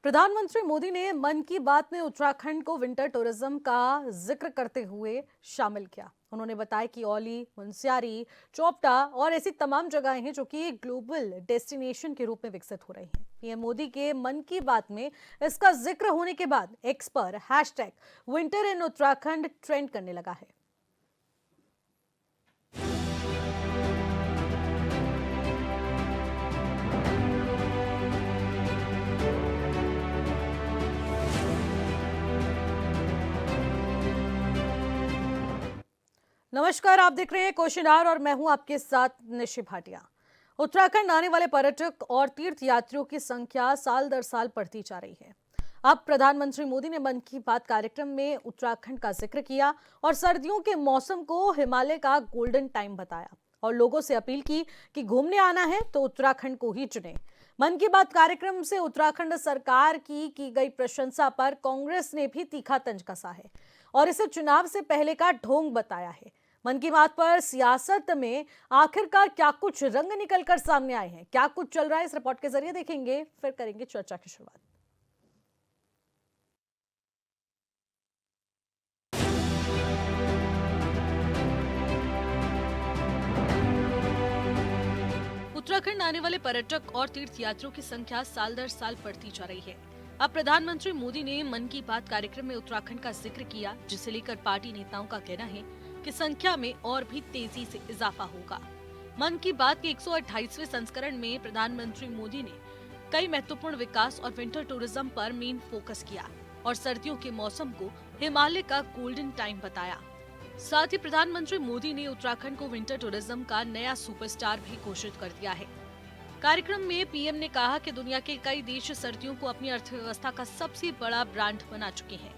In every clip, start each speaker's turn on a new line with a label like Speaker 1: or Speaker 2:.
Speaker 1: प्रधानमंत्री मोदी ने मन की बात में उत्तराखंड को विंटर टूरिज्म का जिक्र करते हुए शामिल किया। उन्होंने बताया कि औली, मुनस्यारी, चोपटा और ऐसी तमाम जगहें हैं जो कि ग्लोबल डेस्टिनेशन के रूप में विकसित हो रही हैं। पीएम मोदी के मन की बात में इसका जिक्र होने के बाद एक्स पर हैशटैग विंटर इन उत्तराखंड ट्रेंड करने लगा है। नमस्कार, आप देख रहे हैं क्वेश्चन और मैं हूं आपके साथ निशि भाटिया। उत्तराखंड आने वाले पर्यटक और तीर्थ यात्रियों की संख्या साल दर साल बढ़ती जा रही है। अब प्रधानमंत्री मोदी ने मन की बात कार्यक्रम में उत्तराखंड का जिक्र किया और सर्दियों के मौसम को हिमालय का गोल्डन टाइम बताया और लोगों से अपील की कि घूमने आना है तो उत्तराखंड को ही चुनें। मन की बात कार्यक्रम से उत्तराखंड सरकार की गई प्रशंसा पर कांग्रेस ने भी तीखा तंज कसा है और इसे चुनाव से पहले का ढोंग बताया है। मन की बात पर सियासत में आखिरकार क्या कुछ रंग निकलकर सामने आए हैं, क्या कुछ चल रहा है, इस रिपोर्ट के जरिए देखेंगे, फिर करेंगे चर्चा की शुरुआत। उत्तराखंड आने वाले पर्यटक और तीर्थ यात्रियों की संख्या साल दर साल बढ़ती जा रही है। अब प्रधानमंत्री मोदी ने मन की बात कार्यक्रम में उत्तराखंड का जिक्र किया, जिसे लेकर पार्टी नेताओं का कहना है कि संख्या में और भी तेजी से इजाफा होगा। मन की बात के 128वें संस्करण में प्रधानमंत्री मोदी ने कई महत्वपूर्ण विकास और विंटर टूरिज्म पर मेन फोकस किया और सर्दियों के मौसम को हिमालय का गोल्डन टाइम बताया। साथ ही प्रधानमंत्री मोदी ने उत्तराखंड को विंटर टूरिज्म का नया सुपरस्टार भी घोषित कर दिया है। कार्यक्रम में पीएम ने कहा कि दुनिया के कई देश सर्दियों को अपनी अर्थव्यवस्था का सबसे बड़ा ब्रांड बना चुके हैं।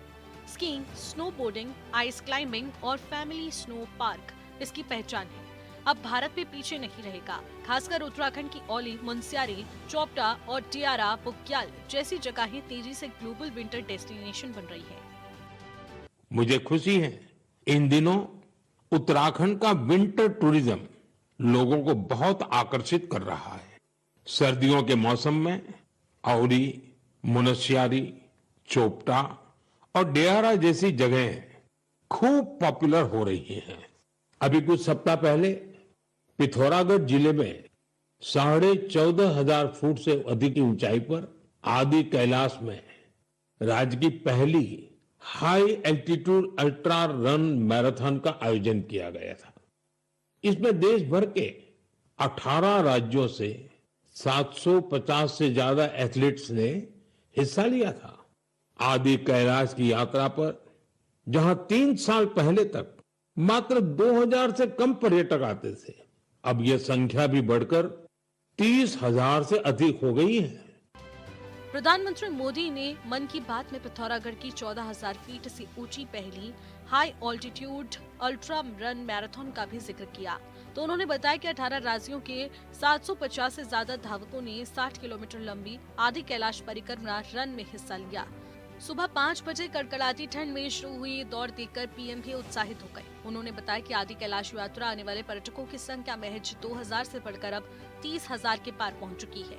Speaker 1: स्कीइंग, स्नोबोर्डिंग, आइस क्लाइंबिंग और फैमिली स्नो पार्क इसकी पहचान है। अब भारत भी पीछे नहीं रहेगा। खासकर उत्तराखंड की औली, मुनस्यारी, चोपटा और टियारा, बुग्याल जैसी जगहें तेजी से ग्लोबल विंटर डेस्टिनेशन बन रही है।
Speaker 2: मुझे खुशी है, इन दिनों उत्तराखंड का विंटर टूरिज्म लोगों को बहुत आकर्षित कर रहा है। सर्दियों के मौसम में औली, मुनस्यारी, चोपटा और डेहरा जैसी जगहें खूब पॉपुलर हो रही हैं। अभी कुछ सप्ताह पहले पिथौरागढ़ जिले में 14,500 फुट से अधिक की ऊंचाई पर आदि कैलाश में राज्य की पहली high altitude ultra run marathon का आयोजन किया गया था। इसमें देश भर के 18 राज्यों से 750 से ज्यादा एथलीट्स ने हिस्सा लिया था। आदि कैलाश की यात्रा पर जहां 3 साल पहले तक मात्र 2000 से कम पर्यटक आते थे, अब यह संख्या भी बढ़कर 30,000 से अधिक हो गई है।
Speaker 1: प्रधानमंत्री मोदी ने मन की बात में पिथौरागढ़ की 14,000 फीट से ऊंची पहली high altitude ultra run marathon का भी जिक्र किया। तो उन्होंने बताया कि 18 राज्यों के 750 से ज्यादा धावकों ने 60 किलोमीटर लंबी आदि कैलाश परिक्रमा रन में हिस्सा लिया। सुबह 5 बजे कड़कड़ाती ठंड में शुरू हुई दौड़ देखकर पीएम भी उत्साहित हो गए। उन्होंने बताया कि आदि कैलाश यात्रा आने वाले पर्यटकों की संख्या महज 2000 से बढ़कर अब 30,000 के पार पहुंच चुकी है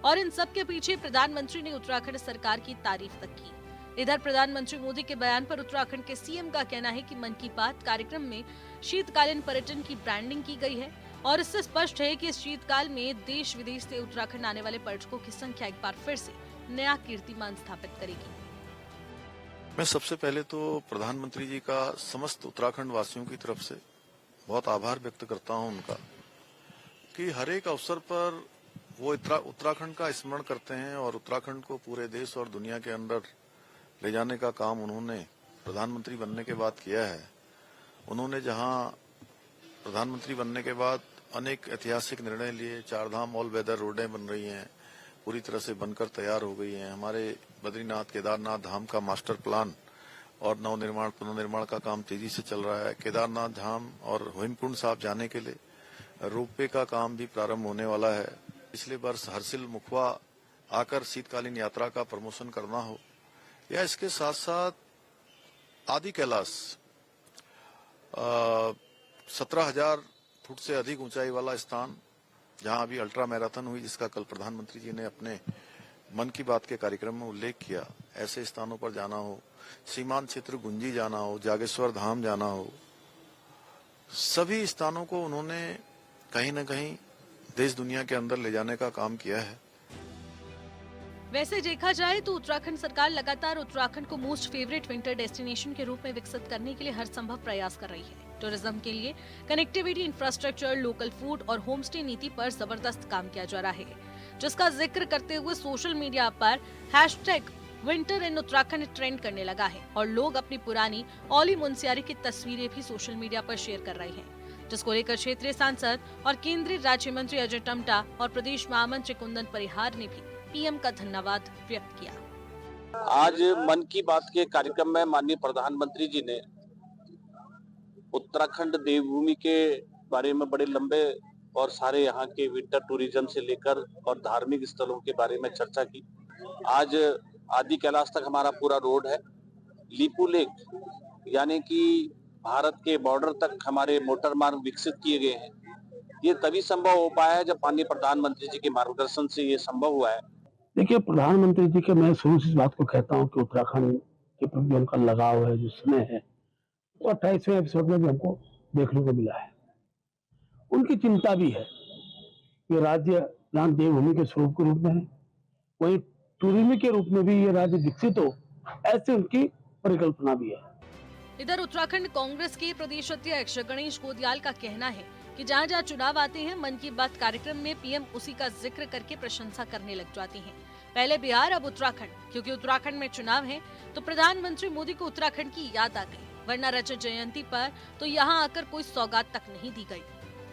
Speaker 1: और इन सब के पीछे प्रधानमंत्री ने उत्तराखंड सरकार की तारीफ तक की। इधर प्रधानमंत्री मोदी के बयान पर उत्तराखंड के सीएम का कहना है कि मन की बात कार्यक्रम में शीतकालीन पर्यटन की ब्रांडिंग की गई है और इससे स्पष्ट है कि इस शीतकाल में देश विदेश से उत्तराखंड आने वाले पर्यटकों की संख्या एक बार फिर से नया कीर्तिमान स्थापित करेगी।
Speaker 3: मैं सबसे पहले तो प्रधानमंत्री जी का समस्त उत्तराखंड वासियों की तरफ से बहुत आभार व्यक्त करता हूं उनका कि हर एक अवसर पर वो उत्तराखंड का स्मरण करते हैं और उत्तराखंड को पूरे देश और दुनिया के अंदर ले जाने का काम उन्होंने प्रधानमंत्री बनने के बाद किया है। उन्होंने जहां प्रधानमंत्री बनने के बाद अनेक ऐतिहासिक निर्णय लिए, 4 धाम ऑल वेदर रोडें बन रही हैं, पूरी तरह से बनकर तैयार हो गई हैं। हमारे बद्रीनाथ, केदारनाथ धाम का मास्टर प्लान और नवनिर्माण पुनर्निर्माण का काम तेजी से चल रहा है। केदारनाथ धाम और हेमकुंड साहब जाने के लिए रोपवे का काम भी प्रारंभ होने वाला है। पिछले वर्ष हर्षिल मुखवा आकर शीतकालीन यात्रा का प्रमोशन करना हो या इसके साथ साथ आदि कैलाश 17,000 फुट से अधिक ऊंचाई वाला स्थान, जहां अभी अल्ट्रा मैराथन हुई जिसका कल प्रधानमंत्री जी ने अपने मन की बात के कार्यक्रम में उल्लेख किया, ऐसे स्थानों पर जाना हो, सीमांत क्षेत्र गुंजी जाना हो, जागेश्वर धाम जाना हो, सभी स्थानों को उन्होंने कहीं न कहीं देश दुनिया के अंदर ले जाने का काम किया है।
Speaker 1: वैसे देखा जाए तो उत्तराखंड सरकार लगातार उत्तराखंड को मोस्ट फेवरेट विंटर डेस्टिनेशन के रूप में विकसित करने के लिए हर संभव प्रयास कर रही है। टूरिज्म के लिए कनेक्टिविटी, इंफ्रास्ट्रक्चर, लोकल फूड और होम स्टे नीति पर जबरदस्त काम किया जा रहा है, जिसका जिक्र करते हुए सोशल मीडिया पर #विंटर इन उत्तराखंड ट्रेंड करने लगा है और लोग अपनी पुरानी ओली मुनस्यारी की तस्वीरें भी सोशल मीडिया पर शेयर कर रहे हैं, जिसको लेकर क्षेत्रीय सांसद और केंद्रीय राज्य मंत्री अजय टम्टा और प्रदेश महामंत्री कुंदन परिहार ने भी पीएम का धन्यवाद व्यक्त किया।
Speaker 4: आज मन की बात के कार्यक्रम में माननीय प्रधानमंत्री जी ने उत्तराखंड देवभूमि के बारे में बड़े लंबे और सारे यहाँ के विंटर टूरिज्म से लेकर और धार्मिक स्थलों के बारे में चर्चा की। आज आदि कैलाश तक हमारा पूरा रोड है। लीपू लेक यानी कि भारत के बॉर्डर तक हमारे मोटर मार्ग विकसित किए गए हैं। ये तभी संभव हो पाया है जब माननीय प्रधानमंत्री जी के मार्गदर्शन से ये संभव हुआ है।
Speaker 5: देखिए, प्रधानमंत्री जी के मैं शुरू से इस बात को कहता हूँ कि उत्तराखंड के प्रति उनका लगाव है, जो स्नेह है, वो 28वें एपिसोड में भी हमको देखने को मिला है। उनकी चिंता भी है कि राज्य जहाँ देवभूमि के स्वरूप के रूप में है, वहीं टूरिज्म के रूप में भी ये राज्य विकसित हो, ऐसे उनकी परिकल्पना भी है।
Speaker 1: इधर उत्तराखंड कांग्रेस के प्रदेश अध्यक्ष गणेश गोदियाल का कहना है कि जहाँ जहाँ चुनाव आते हैं, मन की बात कार्यक्रम में पीएम उसी का जिक्र करके प्रशंसा करने लग जाती हैं। पहले बिहार, अब उत्तराखंड, क्योंकि उत्तराखंड में चुनाव है तो प्रधानमंत्री मोदी को उत्तराखंड की याद आ गई, वरना रजत जयंती पर तो यहाँ आकर कोई सौगात तक नहीं दी गई।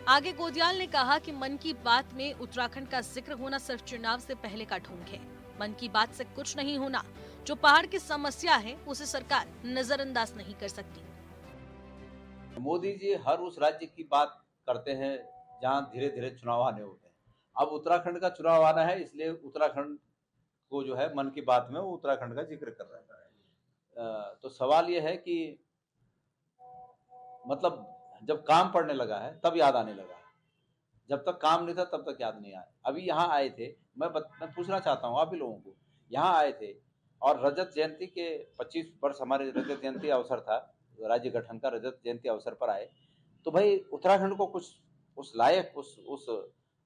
Speaker 1: आगे गोदियाल ने कहा कि मन की बात में उत्तराखंड का जिक्र होना सिर्फ चुनाव से पहले का ढोंग है। मन की बात से कुछ नहीं होना, जो पहाड़ की समस्या है उसे सरकार नजरअंदाज नहीं कर सकती।
Speaker 6: मोदी जी हर उस राज्य की बात करते हैं जहां धीरे धीरे चुनाव आने होते हैं। अब उत्तराखंड का चुनाव आना है, इसलिए उत्तराखंड को जो है मन की बात में वो उत्तराखंड का जिक्र कर रहे हैं। तो सवाल ये है कि मतलब जब काम पड़ने लगा है तब याद आने लगा है, जब तक काम नहीं था तब तक याद नहीं आया। अभी यहाँ आए थे, मैं पूछना चाहता हूँ आप भी लोगों को, यहाँ आए थे और रजत जयंती के 25 वर्ष हमारे रजत जयंती अवसर था, राज्य गठन का रजत जयंती अवसर पर आए, तो भाई उत्तराखंड को कुछ उस लायक उस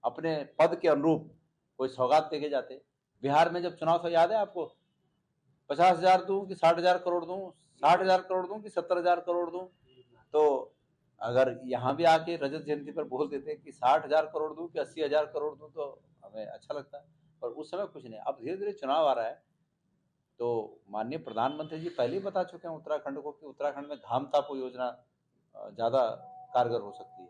Speaker 6: अपने पद के अनुरूप कोई सौगात देके जाते। बिहार में जब चुनाव था, याद है आपको, 50,000 दूं कि 60,000 करोड़ दूं, 60,000 करोड़ दूं कि 70,000 करोड़ दूं। तो अगर यहाँ भी आके रजत जयंती पर बोल देते कि 60,000 करोड़ दूं कि 80,000 करोड़ दूं तो हमें अच्छा लगता है, पर उस समय कुछ नहीं। अब धीरे धीरे चुनाव आ रहा है तो माननीय प्रधानमंत्री जी पहले ही बता चुके हैं उत्तराखंड को कि उत्तराखंड में घाम तापो योजना ज्यादा कारगर हो सकती है।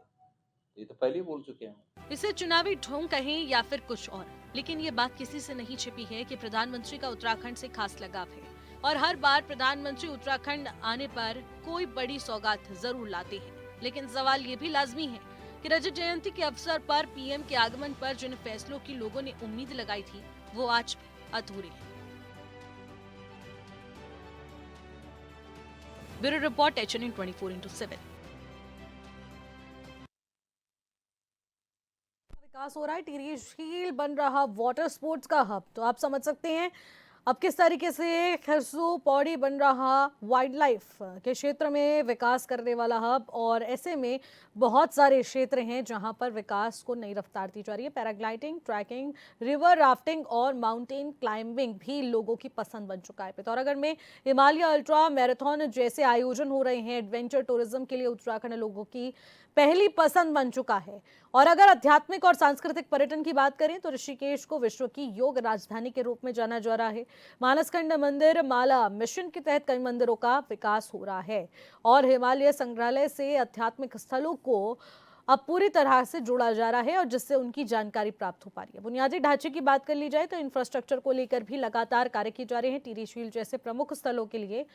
Speaker 6: ये तो पहले ही बोल चुके हैं।
Speaker 1: इसे चुनावी ढोंग कहें या फिर कुछ और, लेकिन ये बात किसी से नहीं छिपी है कि प्रधानमंत्री का उत्तराखंड से खास लगाव है और हर बार प्रधानमंत्री उत्तराखंड आने पर कोई बड़ी सौगात जरूर लाते हैं। लेकिन सवाल ये भी लाजमी है कि रजत जयंती के अवसर पर पीएम के आगमन पर जिन फैसलों की लोगों ने उम्मीद लगाई थी वो आज भी अधूरे हैं। Bureau report HNN 24/7। विकास हो रहा है, टिहरी झील बन रहा वाटर स्पोर्ट्स का हब, तो आप समझ सकते हैं अब किस तरीके से खरसू पौड़ी बन रहा वाइल्ड लाइफ के क्षेत्र में विकास करने वाला हब। और ऐसे में बहुत सारे क्षेत्र हैं जहां पर विकास को नई रफ्तार दी जा रही है। पैराग्लाइडिंग, ट्रैकिंग, रिवर राफ्टिंग और माउंटेन क्लाइंबिंग भी लोगों की पसंद बन चुका है। पिथौरागढ़ में हिमालय अल्ट्रा मैराथन जैसे आयोजन हो रहे हैं। एडवेंचर टूरिज्म के लिए उत्तराखंड लोगों की पहली पसंद बन चुका है। और अगर आध्यात्मिक और सांस्कृतिक पर्यटन की बात करें तो ऋषिकेश को विश्व की योग राजधानी के रूप में जाना जा रहा है। मानसखंड मंदिर माला मिशन के तहत कई मंदिरों का विकास हो रहा है और हिमालय संग्रहालय से आध्यात्मिक स्थलों को अब पूरी तरह से जोड़ा जा रहा है और जिससे उनकी जानकारी प्राप्त हो पा रही है। बुनियादी ढांचे की बात कर ली जाए तो इंफ्रास्ट्रक्चर को लेकर भी लगातार कार्य किए जा रहे हैं। टिहरी झील जैसे प्रमुख स्थलों के लिए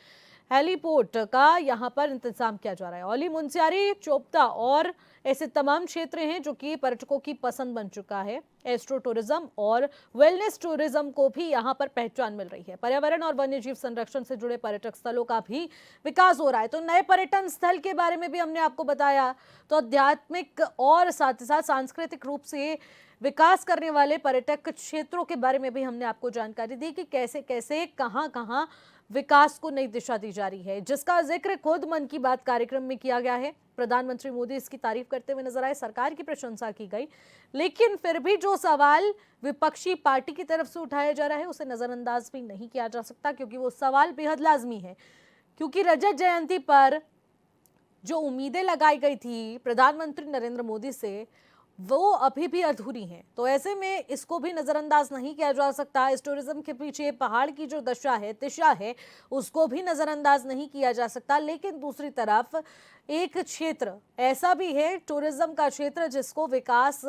Speaker 1: हेलीपोर्ट का यहाँ पर इंतजाम किया जा रहा है। ओली मुनस्यारी, चोपता और ऐसे तमाम क्षेत्र हैं जो कि पर्यटकों की पसंद बन चुका है। एस्ट्रो टूरिज्म और वेलनेस टूरिज्म को भी यहाँ पर पहचान मिल रही है। पर्यावरण और वन्यजीव संरक्षण से जुड़े पर्यटक स्थलों का भी विकास हो रहा है। तो नए पर्यटन स्थल के बारे में भी हमने आपको बताया। तो आध्यात्मिक और साथ ही साथ सांस्कृतिक रूप से विकास करने वाले पर्यटक क्षेत्रों के बारे में भी हमने आपको जानकारी दी कि कैसे कैसे कहां कहां विकास को नई दिशा दी जा रही है, जिसका जिक्र खुद मन की बात कार्यक्रम में किया गया है। प्रधानमंत्री मोदी इसकी तारीफ करते हुए नजर आए, सरकार की प्रशंसा की गई, लेकिन फिर भी जो सवाल विपक्षी पार्टी की तरफ से उठाया जा रहा है उसे नजरअंदाज भी नहीं किया जा सकता, क्योंकि वो सवाल बेहद लाजमी है। क्योंकि रजत जयंती पर जो उम्मीदें लगाई गई थी प्रधानमंत्री नरेंद्र मोदी से, वो अभी भी अधूरी हैं। तो ऐसे में इसको भी नज़रअंदाज नहीं किया जा सकता। इस टूरिज्म के पीछे पहाड़ की जो दशा है, तिशा है, उसको भी नज़रअंदाज नहीं किया जा सकता। लेकिन दूसरी तरफ एक क्षेत्र ऐसा भी है, टूरिज्म का क्षेत्र, जिसको विकास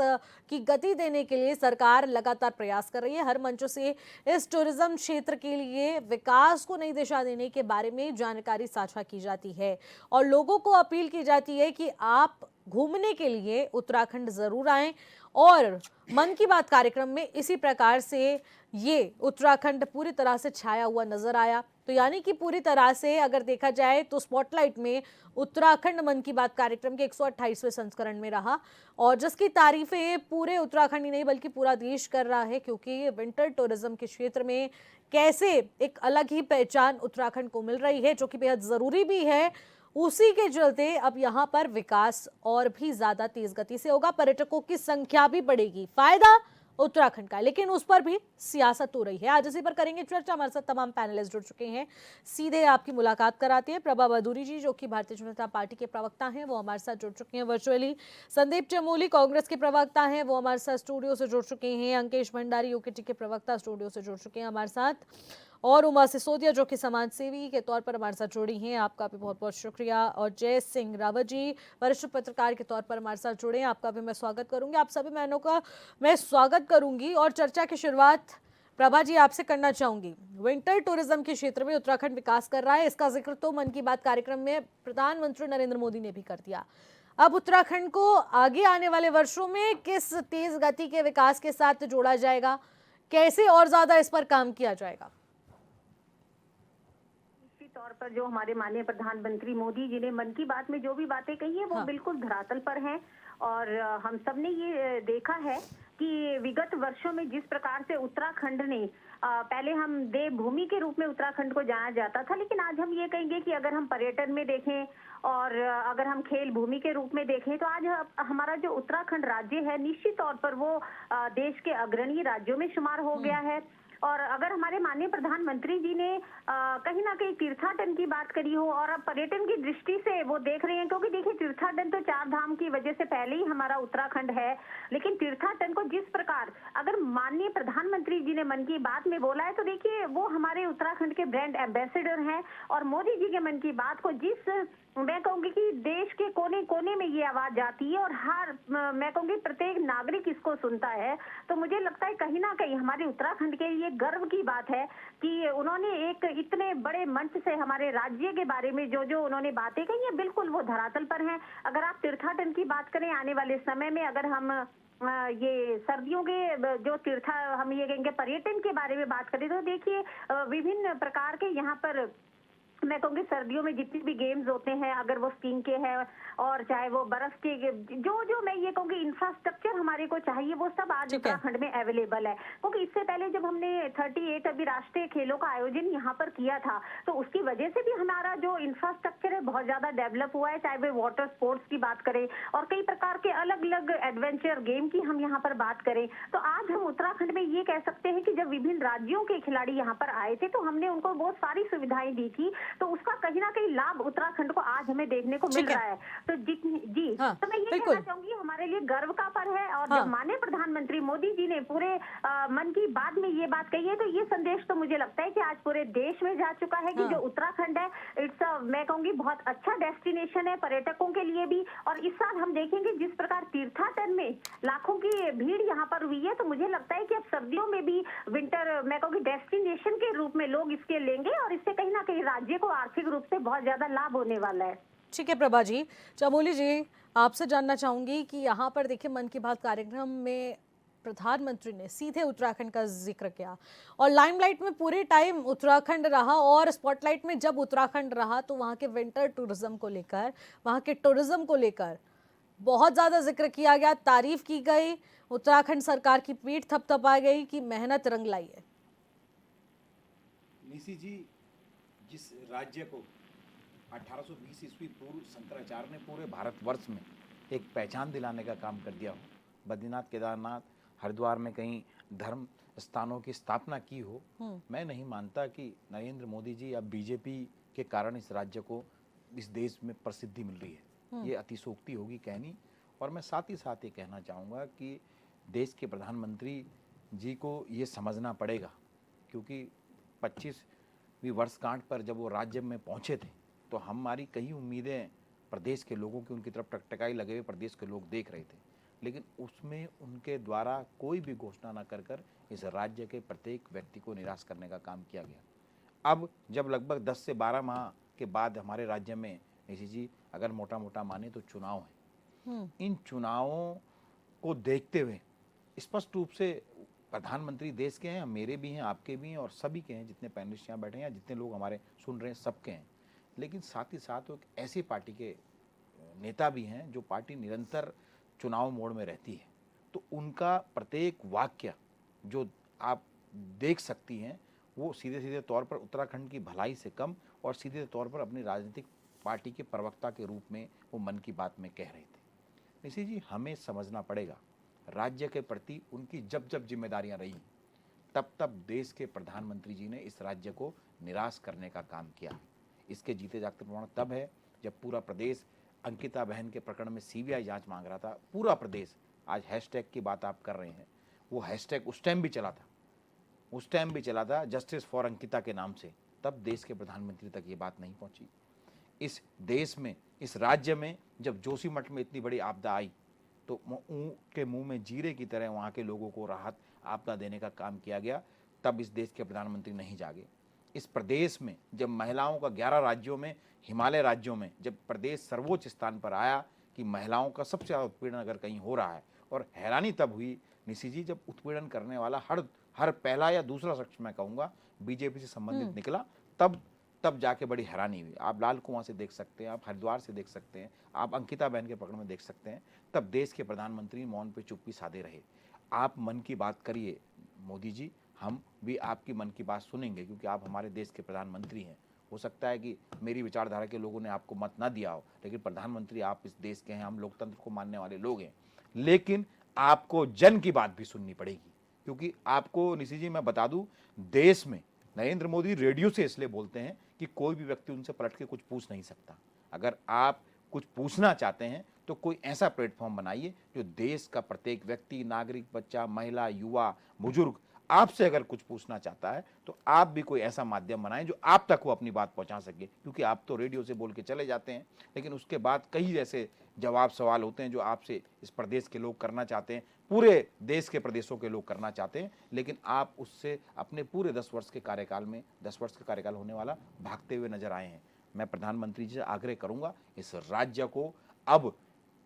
Speaker 1: की गति देने के लिए सरकार लगातार प्रयास कर रही है। हर मंच से इस टूरिज्म क्षेत्र के लिए विकास को नई दिशा देने के बारे में जानकारी साझा की जाती है और लोगों को अपील की जाती है कि आप घूमने के लिए उत्तराखंड जरूर आएं। और मन की बात कार्यक्रम में इसी प्रकार से ये उत्तराखंड पूरी तरह से छाया हुआ नजर आया। तो यानी कि पूरी तरह से अगर देखा जाए तो स्पॉटलाइट में उत्तराखंड मन की बात कार्यक्रम के 128वें संस्करण में रहा, और जिसकी तारीफें पूरे उत्तराखंड ही नहीं बल्कि पूरा देश कर रहा है, क्योंकि विंटर टूरिज्म के क्षेत्र में कैसे एक अलग ही पहचान उत्तराखंड को मिल रही है, जो कि बेहद जरूरी भी है। उसी के चलते अब यहाँ पर विकास और भी ज्यादा तेज गति से होगा, पर्यटकों की संख्या भी बढ़ेगी, फायदा उत्तराखंड का, लेकिन उस पर भी सियासत हो रही है। आज इसी पर करेंगे चर्चा। हमारे साथ तमाम पैनलिस्ट जुड़ चुके हैं, सीधे आपकी मुलाकात कराते हैं। प्रभा बदूरी जी, जो कि भारतीय जनता पार्टी के प्रवक्ता हैं, वो हमारे साथ जुड़ चुके हैं वर्चुअली। संदीप चमोली, कांग्रेस के प्रवक्ता हैं, वो हमारे साथ स्टूडियो से जुड़ चुके हैं। अंकेश भंडारी, यूकेटी के प्रवक्ता, स्टूडियो से जुड़ चुके हैं हमारे साथ। और उमा सिसोदिया, जो कि समाज सेवी के तौर पर हमारे साथ जुड़ी हैं, आपका भी बहुत बहुत शुक्रिया। और जय सिंह रावत जी, वरिष्ठ पत्रकार के तौर पर हमारे साथ जुड़े हैं, आपका भी मैं स्वागत करूंगी। आप सभी बहनों का मैं स्वागत करूंगी और चर्चा की शुरुआत प्रभा जी आपसे करना चाहूंगी। विंटर टूरिज्म के क्षेत्र में उत्तराखंड विकास कर रहा है, इसका जिक्र तो मन की बात कार्यक्रम में प्रधानमंत्री नरेंद्र मोदी ने भी कर दिया। अब उत्तराखंड को आगे आने वाले वर्षों में किस तेज गति के विकास के साथ जोड़ा जाएगा, कैसे और ज्यादा इस पर काम किया जाएगा?
Speaker 7: तौर पर जो हमारे माननीय प्रधानमंत्री मोदी जी ने मन की बात में जो भी बातें कही है वो बिल्कुल धरातल पर हैं। और हम सब ने ये देखा है कि विगत वर्षों में जिस प्रकार से उत्तराखंड ने पहले हम देवभूमि के रूप में उत्तराखंड को जाना जाता था, लेकिन आज हम ये कहेंगे कि अगर हम पर्यटन में देखें और अगर हम खेल भूमि के रूप में देखें तो आज हमारा जो उत्तराखंड राज्य है निश्चित तौर पर वो देश के अग्रणी राज्यों में शुमार हो गया है। और अगर हमारे माननीय प्रधानमंत्री जी ने कहीं ना कहीं तीर्थाटन की बात करी हो और अब पर्यटन की दृष्टि से वो देख रहे हैं, क्योंकि देखिए तीर्थाटन तो 4 धाम की वजह से पहले ही हमारा उत्तराखंड है, लेकिन तीर्थाटन को जिस प्रकार अगर माननीय प्रधानमंत्री जी ने मन की बात में बोला है तो देखिए वो हमारे उत्तराखंड के ब्रांड एम्बेसडर हैं। और मोदी जी के मन की बात को मैं कहूंगी कि देश के कोने कोने में ये आवाज जाती है और मैं कहूंगी प्रत्येक नागरिक इसको सुनता है। तो मुझे लगता है कहीं ना कहीं हमारे उत्तराखंड के लिए गर्व की बात है कि उन्होंने एक इतने बड़े मंच से हमारे राज्य के बारे में जो उन्होंने बातें कही है बिल्कुल वो धरातल पर हैं। अगर आप तीर्थाटन की बात करें आने वाले समय में, अगर हम ये सर्दियों के जो हम ये कहेंगे पर्यटन के बारे में बात करें तो देखिए विभिन्न प्रकार के यहाँ पर मैं कहूँगी सर्दियों में जितने भी गेम्स होते हैं, अगर वो स्कीइंग के हैं और चाहे वो बर्फ के जो मैं ये कहूँगी इंफ्रास्ट्रक्चर हमारे को चाहिए वो सब आज उत्तराखंड में अवेलेबल है। क्योंकि इससे पहले जब हमने 38 अभी राष्ट्रीय खेलों का आयोजन यहाँ पर किया था तो उसकी वजह से भी हमारा जो इंफ्रास्ट्रक्चर है बहुत ज्यादा डेवलप हुआ है, चाहे वो वाटर स्पोर्ट्स की बात करें और कई प्रकार के अलग अलग एडवेंचर गेम की हम यहाँ पर बात करें। तो आज हम उत्तराखंड में ये कह सकते हैं कि जब विभिन्न राज्यों के खिलाड़ी यहाँ पर आए थे तो हमने उनको बहुत सारी सुविधाएं दी थी, तो उसका कहीं ना कहीं लाभ उत्तराखंड को आज हमें देखने को मिल रहा है। तो तो मैं ये कहना चाहूंगी हमारे लिए गर्व का पल है। और जब माननीय प्रधानमंत्री मोदी जी ने पूरे मन की बात में ये बात कही है तो ये संदेश तो मुझे लगता है कि आज पूरे देश में जा चुका है कि जो उत्तराखंड है इट्स मैं कहूंगी बहुत अच्छा डेस्टिनेशन है पर्यटकों के लिए भी। और इस साल हम देखेंगे जिस प्रकार तीर्थाटन में लाखों की भीड़ यहाँ पर हुई है, तो मुझे लगता है कि अब सर्दियों में भी विंटर मैं कहूंगी डेस्टिनेशन के रूप में लोग इसके लेंगे और इससे कहीं ना कहीं राज्य को आर्थिक रूप से बहुत ज्यादा लाभ होने वाला है।
Speaker 1: ठीक है प्रभा जी। चमोली जी, आपसे जानना चाहूंगी कि यहाँ पर देखिए मन की बात कार्यक्रम में प्रधानमंत्री ने सीधे उत्तराखंड का जिक्र किया और लाइमलाइट में पूरे टाइम उत्तराखंड रहा और स्पॉटलाइट में जब उत्तराखंड रहा तो वहाँ के विंटर टूरिज्म को लेकर, वहाँ के टूरिज्म को लेकर बहुत ज्यादा जिक्र किया गया, तारीफ की गई, उत्तराखंड सरकार की पीठ थपथपा गई कि मेहनत रंग लाई है।
Speaker 8: निशी जी, जिस राज्य को 1820 ईस्वी पूर्व शंकराचार्य ने पूरे भारतवर्ष में एक पहचान दिलाने का काम कर दिया हो, बद्रीनाथ, केदारनाथ, हरिद्वार में कहीं धर्म स्थानों की स्थापना की हो, मैं नहीं मानता कि नरेंद्र मोदी जी या बीजेपी के कारण इस राज्य को इस देश में प्रसिद्धि मिल रही है। ये अतिशोक्ति होगी कहनी। और मैं साथ ही साथ ये कहना चाहूँगा कि देश के प्रधानमंत्री जी को ये समझना पड़ेगा, क्योंकि 25वीं वर्षगांठ पर जब वो राज्य में पहुंचे थे तो हमारी कई उम्मीदें प्रदेश के लोगों की उनकी तरफ टकटकाई लगे हुए प्रदेश के लोग देख रहे थे, लेकिन उसमें उनके द्वारा कोई भी घोषणा न कर कर इस राज्य के प्रत्येक व्यक्ति को निराश करने का काम किया गया। अब जब लगभग 10 से 12 माह के बाद हमारे राज्य में निशी जी अगर मोटा मोटा माने तो चुनाव है, इन चुनावों को देखते हुए स्पष्ट रूप से प्रधानमंत्री देश के हैं, मेरे भी हैं, आपके भी हैं और सभी के हैं, जितने पैनलिस्ट यहाँ बैठे हैं, जितने लोग हमारे सुन रहे हैं, सबके हैं। लेकिन साथ ही साथ वो एक ऐसी पार्टी के नेता भी हैं जो पार्टी निरंतर चुनाव मोड़ में रहती है, तो उनका प्रत्येक वाक्य जो आप देख सकती हैं वो सीधे सीधे तौर पर उत्तराखंड की भलाई से कम और सीधे तौर पर अपनी राजनीतिक पार्टी के प्रवक्ता के रूप में वो मन की बात में कह रहे थे। निशी जी, हमें समझना पड़ेगा राज्य के प्रति उनकी जब जब जिम्मेदारियां रही तब तब देश के प्रधानमंत्री जी ने इस राज्य को निराश करने का काम किया। इसके जीते जागते प्रमाण तब है जब पूरा प्रदेश अंकिता बहन के प्रकरण में सीबीआई जांच मांग रहा था। पूरा प्रदेश, आज हैशटैग की बात आप कर रहे हैं, वो हैशटैग उस टाइम भी चला था जस्टिस फॉर अंकिता के नाम से, तब देश के प्रधानमंत्री तक ये बात नहीं पहुंची। इस देश में, इस राज्य में जब जोशीमठ में इतनी बड़ी आपदा आई तो के मुंह में जीरे की तरह वहाँ के लोगों को राहत आपदा देने का काम किया गया, तब इस देश के प्रधानमंत्री नहीं जागे। इस प्रदेश में जब महिलाओं का 11 राज्यों में, हिमालय राज्यों में जब प्रदेश सर्वोच्च स्थान पर आया कि महिलाओं का सबसे ज़्यादा उत्पीड़न अगर कहीं हो रहा है, और हैरानी तब हुई निशी जी जब उत्पीड़न करने वाला हर पहला या दूसरा शख्स, मैं कहूँगा, बीजेपी से संबंधित निकला, तब जाके बड़ी हैरानी हुई। आप लाल कुआं से देख सकते हैं, आप हरिद्वार से देख सकते हैं, आप अंकिता बहन के प्रकरण में देख सकते हैं, तब देश के प्रधानमंत्री मौन पे चुप्पी साधे रहे। आप मन की बात करिए मोदी जी, हम भी आपकी मन की बात सुनेंगे, क्योंकि आप हमारे देश के प्रधानमंत्री हैं। हो सकता है कि मेरी विचारधारा के लोगों ने आपको मत ना दिया हो, लेकिन प्रधानमंत्री आप इस देश के हैं, हम लोकतंत्र को मानने वाले लोग हैं। लेकिन आपको जन की बात भी सुननी पड़ेगी, क्योंकि आपको निशी जी मैं बता दूं, देश में नरेंद्र मोदी रेडियो से इसलिए बोलते हैं कि कोई भी व्यक्ति उनसे पलट के कुछ पूछ नहीं सकता। अगर आप कुछ पूछना चाहते हैं तो कोई ऐसा प्लेटफॉर्म बनाइए जो देश का प्रत्येक व्यक्ति, नागरिक, बच्चा, महिला, युवा, बुजुर्ग आपसे अगर कुछ पूछना चाहता है तो आप भी कोई ऐसा माध्यम बनाएं जो आप तक वो अपनी बात पहुंचा सके। क्योंकि आप तो रेडियो से बोल के चले जाते हैं, लेकिन उसके बाद कई ऐसे जवाब सवाल होते हैं जो आपसे इस प्रदेश के लोग करना चाहते हैं, पूरे देश के प्रदेशों के लोग करना चाहते हैं, लेकिन आप उससे अपने पूरे 10 वर्ष के कार्यकाल में, 10 वर्ष का कार्यकाल होने वाला, भागते हुए नजर आए हैं। मैं प्रधानमंत्री जी से आग्रह करूंगा, इस राज्य को अब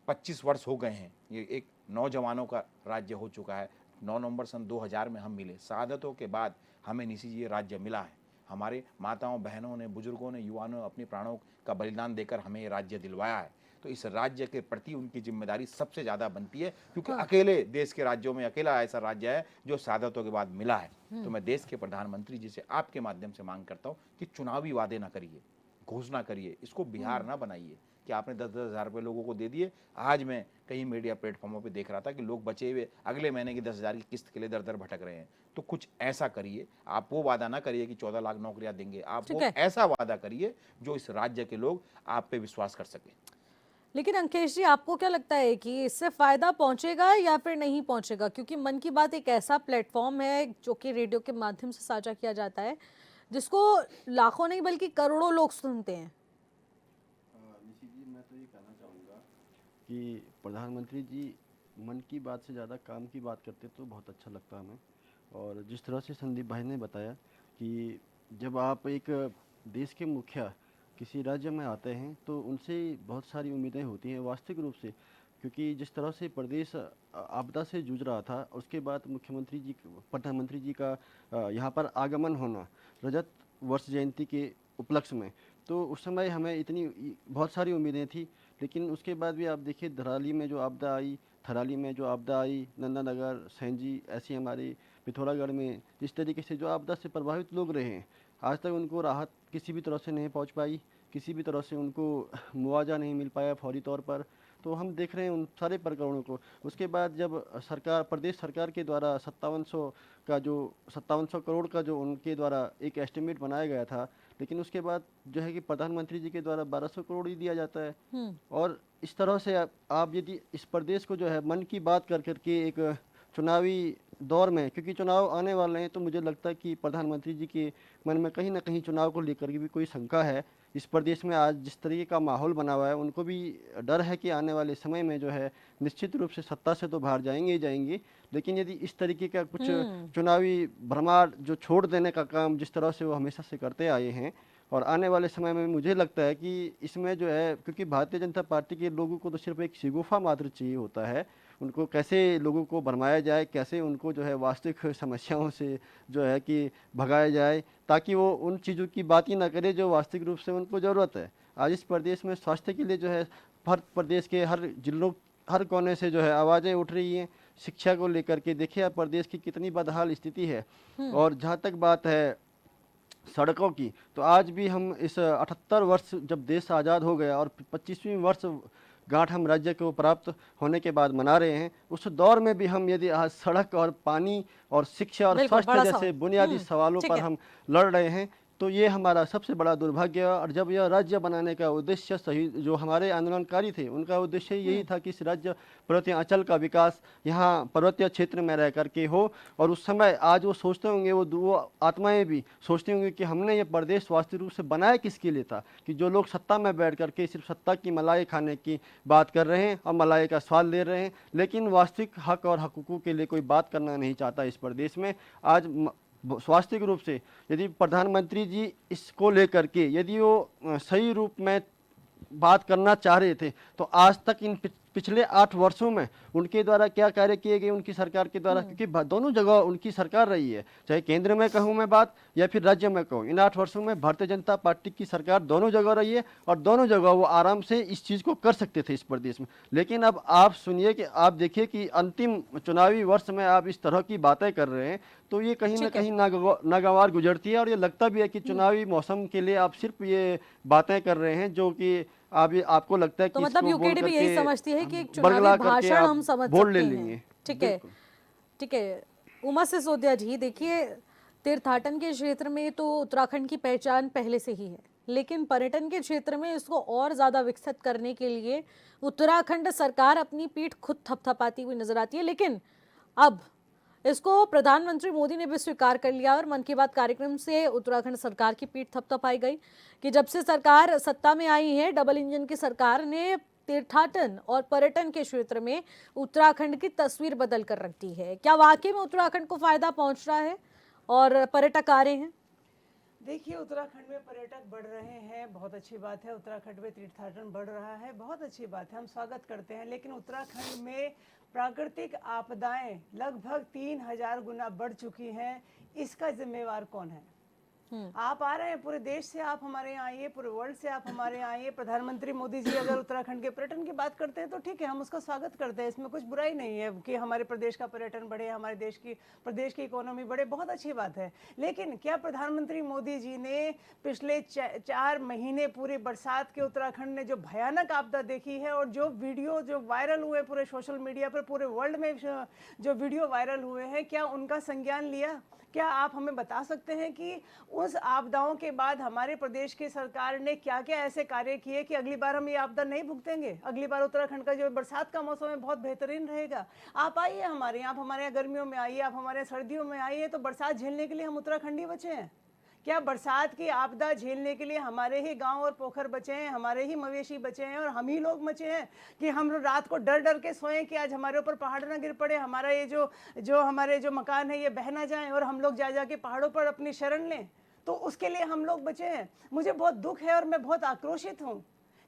Speaker 8: 25 वर्ष हो गए हैं, ये एक नौजवानों का राज्य हो चुका है। 9 नवंबर सन 2000 में हम मिले, शहादतों के बाद हमें निशी जी ये राज्य मिला है। हमारे माताओं, बहनों ने, बुजुर्गों ने, युवाओं ने अपने प्राणों का बलिदान देकर हमें ये राज्य दिलवाया है। तो इस राज्य के प्रति उनकी जिम्मेदारी सबसे ज़्यादा बनती है, क्योंकि अकेले देश के राज्यों में अकेला ऐसा राज्य है जो शहादतों के बाद मिला है। तो मैं देश के प्रधानमंत्री जी से आपके माध्यम से मांग करता हूँ कि चुनावी वादे ना करिए, घोषणा करिए, इसको बिहार ना बनाइए कि आपने 10-10 हज़ार रुपये लोगों को दे दिए। आज मैं कई मीडिया प्लेटफॉर्मों पे देख रहा था कि लोग बचे हुए अगले महीने की 10,000 की किस्त के लिए दर दर भटक रहे हैं। तो कुछ ऐसा करिए, आप वो वादा ना करिए कि 14 लाख नौकरियां देंगे, आप वो ऐसा वादा करिए जो इस राज्य के लोग आप पे विश्वास कर सके।
Speaker 1: लेकिन अंकेश जी, आपको क्या लगता है कि इससे फायदा पहुंचेगा या फिर नहीं पहुंचेगा? क्योंकि मन की बात एक ऐसा प्लेटफॉर्म है जो कि रेडियो के माध्यम से साझा किया जाता है, जिसको लाखों नहीं बल्कि करोड़ों लोग सुनते हैं।
Speaker 9: निशी जी, मैं तो ये कहना चाहूँगा कि प्रधानमंत्री जी मन की बात से ज़्यादा काम की बात करते तो बहुत अच्छा लगता हमें। और जिस तरह से संदीप भाई ने बताया कि जब आप एक देश के मुखिया किसी राज्य में आते हैं तो उनसे बहुत सारी उम्मीदें होती हैं वास्तविक रूप से, क्योंकि जिस तरह से प्रदेश आपदा से जूझ रहा था, उसके बाद प्रधानमंत्री जी का यहाँ पर आगमन होना रजत वर्ष जयंती के उपलक्ष्य में, तो उस समय हमें इतनी बहुत सारी उम्मीदें थी। लेकिन उसके बाद भी आप देखिए धराली में जो आपदा आई, थराली में जो आपदा आई, नंदानगर, सैंजी, ऐसी हमारे पिथौरागढ़ में जिस तरीके से जो आपदा से प्रभावित लोग रहे हैं, आज तक उनको राहत किसी भी तरह से नहीं पहुंच पाई, किसी भी तरह से उनको मुआवजा नहीं मिल पाया फौरी तौर पर। तो हम देख रहे हैं उन सारे प्रकरणों को। उसके बाद जब सरकार, प्रदेश सरकार के द्वारा 5700 करोड़ का जो उनके द्वारा एक एस्टिमेट बनाया गया था, लेकिन उसके बाद जो है कि प्रधानमंत्री जी के द्वारा 1200 करोड़ ही दिया जाता है। और इस तरह से आप यदि इस प्रदेश को जो है मन की बात कर करके एक चुनावी दौर में, क्योंकि चुनाव आने वाले हैं, तो मुझे लगता है कि प्रधानमंत्री जी के मन में कहीं ना कहीं चुनाव को लेकर के भी कोई शंका है। इस प्रदेश में आज जिस तरीके का माहौल बना हुआ है, उनको भी डर है कि आने वाले समय में जो है निश्चित रूप से सत्ता से तो बाहर जाएंगे ही जाएंगे, लेकिन यदि इस तरीके का कुछ चुनावी भ्रमार जो छोड़ देने का काम जिस तरह से वो हमेशा से करते आए हैं, और आने वाले समय में मुझे लगता है कि इसमें जो है, क्योंकि भारतीय जनता पार्टी के लोगों को तो सिर्फ एक शिगुफा मात्र चाहिए होता है, उनको कैसे लोगों को भरमाया जाए, कैसे उनको जो है वास्तविक समस्याओं से जो है कि भगाया जाए, ताकि वो उन चीज़ों की बात ही ना करे जो वास्तविक रूप से उनको ज़रूरत है। आज इस प्रदेश में स्वास्थ्य के लिए जो है हर प्रदेश के हर जिलों, हर कोने से जो है आवाज़ें उठ रही हैं। शिक्षा को लेकर के देखिए आप प्रदेश की कितनी बदहाल स्थिति है। और जहाँ तक बात है सड़कों की, तो आज भी हम इस 78 वर्ष जब देश आज़ाद हो गया और 25वीं वर्ष गांठ हम राज्य को प्राप्त होने के बाद मना रहे हैं, उस दौर में भी हम यदि आज सड़क और पानी और शिक्षा और स्वास्थ्य जैसे बुनियादी सवालों पर हम लड़ रहे हैं, तो ये हमारा सबसे बड़ा दुर्भाग्य है। और जब यह राज्य बनाने का उद्देश्य सही, जो हमारे आंदोलनकारी थे उनका उद्देश्य यही था कि इस राज्य पर्वतीय अंचल का विकास यहाँ पर्वतीय क्षेत्र में रह करके हो। और उस समय आज वो सोचते होंगे, वो आत्माएं भी सोचती होंगी कि हमने ये प्रदेश वास्तविक रूप से बनाया किसके लिए था, कि जो लोग सत्ता में बैठ करके सिर्फ सत्ता की मलाई खाने की बात कर रहे हैं और मलाई का स्वाद ले रहे हैं, लेकिन वास्तविक हक और हकूक़ों के लिए कोई बात करना नहीं चाहता इस प्रदेश में। आज स्वास्थ्य रूप से यदि प्रधानमंत्री जी इसको लेकर के यदि वो सही रूप में बात करना चाह रहे थे, तो आज तक इन पिछले 8 वर्षों में उनके द्वारा क्या कार्य किए गए उनकी सरकार के द्वारा, क्योंकि दोनों जगह उनकी सरकार रही है, चाहे केंद्र में कहूँ मैं बात या फिर राज्य में कहूँ, इन 8 वर्षों में भारतीय जनता पार्टी की सरकार दोनों जगह रही है और दोनों जगह वो आराम से इस चीज़ को कर सकते थे इस प्रदेश में। लेकिन अब आप सुनिए कि आप देखिए कि अंतिम चुनावी वर्ष में आप इस तरह की बातें कर रहे हैं, तो ये कहीं ना कहीं नागवार गुजरती है। और ये लगता भी है कि चुनावी मौसम के लिए आप सिर्फ ये बातें कर रहे हैं, जो कि आपको लगता है कि
Speaker 1: तो मतलब यूकेडी भी यही समझती है कि एक चुनावी भाषण हम समझ
Speaker 9: बोल ले
Speaker 1: सकते
Speaker 9: लेंगे।
Speaker 1: हैं। ठीक है उमा सिसोदिया जी, देखिए तीर्थाटन के क्षेत्र में तो उत्तराखंड की पहचान पहले से ही है, लेकिन पर्यटन के क्षेत्र में इसको और ज्यादा विकसित करने के लिए उत्तराखंड सरकार अपनी पीठ खुद थपथपाती हुई नजर आती है। लेकिन अब इसको प्रधानमंत्री मोदी ने भी स्वीकार कर लिया और मन की बात कार्यक्रम से उत्तराखंड सरकार की पीठ थपथपाई गई कि जब से सरकार सत्ता में आई है, डबल इंजन की सरकार ने तीर्थाटन और पर्यटन के क्षेत्र में उत्तराखंड की तस्वीर बदल कर रख दी है। क्या वाकई में उत्तराखंड को फायदा पहुंच रहा है और पर्यटक आ रहे हैं?
Speaker 10: देखिए, उत्तराखंड में पर्यटक बढ़ रहे हैं, बहुत अच्छी बात है। उत्तराखंड में तीर्थाटन बढ़ रहा है, बहुत अच्छी बात है, हम स्वागत करते हैं। लेकिन उत्तराखंड में प्राकृतिक आपदाएं लगभग 3000 गुना बढ़ चुकी हैं, इसका जिम्मेवार कौन है? आप आ रहे हैं पूरे देश से, आप हमारे यहाँ आइए, पूरे वर्ल्ड से आप हमारे यहाँ आइए। प्रधानमंत्री मोदी जी अगर उत्तराखंड के पर्यटन की बात करते हैं तो ठीक है, हम उसका स्वागत करते हैं, इसमें कुछ बुराई नहीं है कि हमारे प्रदेश का पर्यटन बढ़े, हमारे प्रदेश की इकोनॉमी बढ़े, बहुत अच्छी बात है। लेकिन क्या प्रधानमंत्री मोदी जी ने पिछले 4 महीने पूरे बरसात के उत्तराखंड ने जो भयानक आपदा देखी है और जो वीडियो जो वायरल हुए पूरे सोशल मीडिया पर, पूरे वर्ल्ड में जो वीडियो वायरल हुए हैं, क्या उनका संज्ञान लिया? क्या आप हमें बता सकते हैं कि उस आपदाओं के बाद हमारे प्रदेश की सरकार ने क्या क्या ऐसे कार्य किए कि अगली बार हम ये आपदा नहीं भुगतेंगे? अगली बार उत्तराखंड का जो बरसात का मौसम है बहुत बेहतरीन रहेगा। आप आइए हमारे यहाँ, आप हमारे यहाँ गर्मियों में आइए, आप हमारे यहाँ सर्दियों में आइए, तो बरसात झेलने के लिए हम उत्तराखंडी बचे हैं। क्या बरसात की आपदा झेलने के लिए हमारे ही गांव और पोखर बचे हैं, हमारे ही मवेशी बचे हैं और हम ही लोग बचे हैं कि हम रात को डर डर के सोएं कि आज हमारे ऊपर पहाड़ ना गिर पड़े, हमारा ये जो हमारे जो मकान है ये बह ना जाए और हम लोग जा जा के पहाड़ों पर अपनी शरण लें? तो उसके लिए हम लोग बचे हैं। मुझे बहुत दुख है और मैं बहुत आक्रोशित हूँ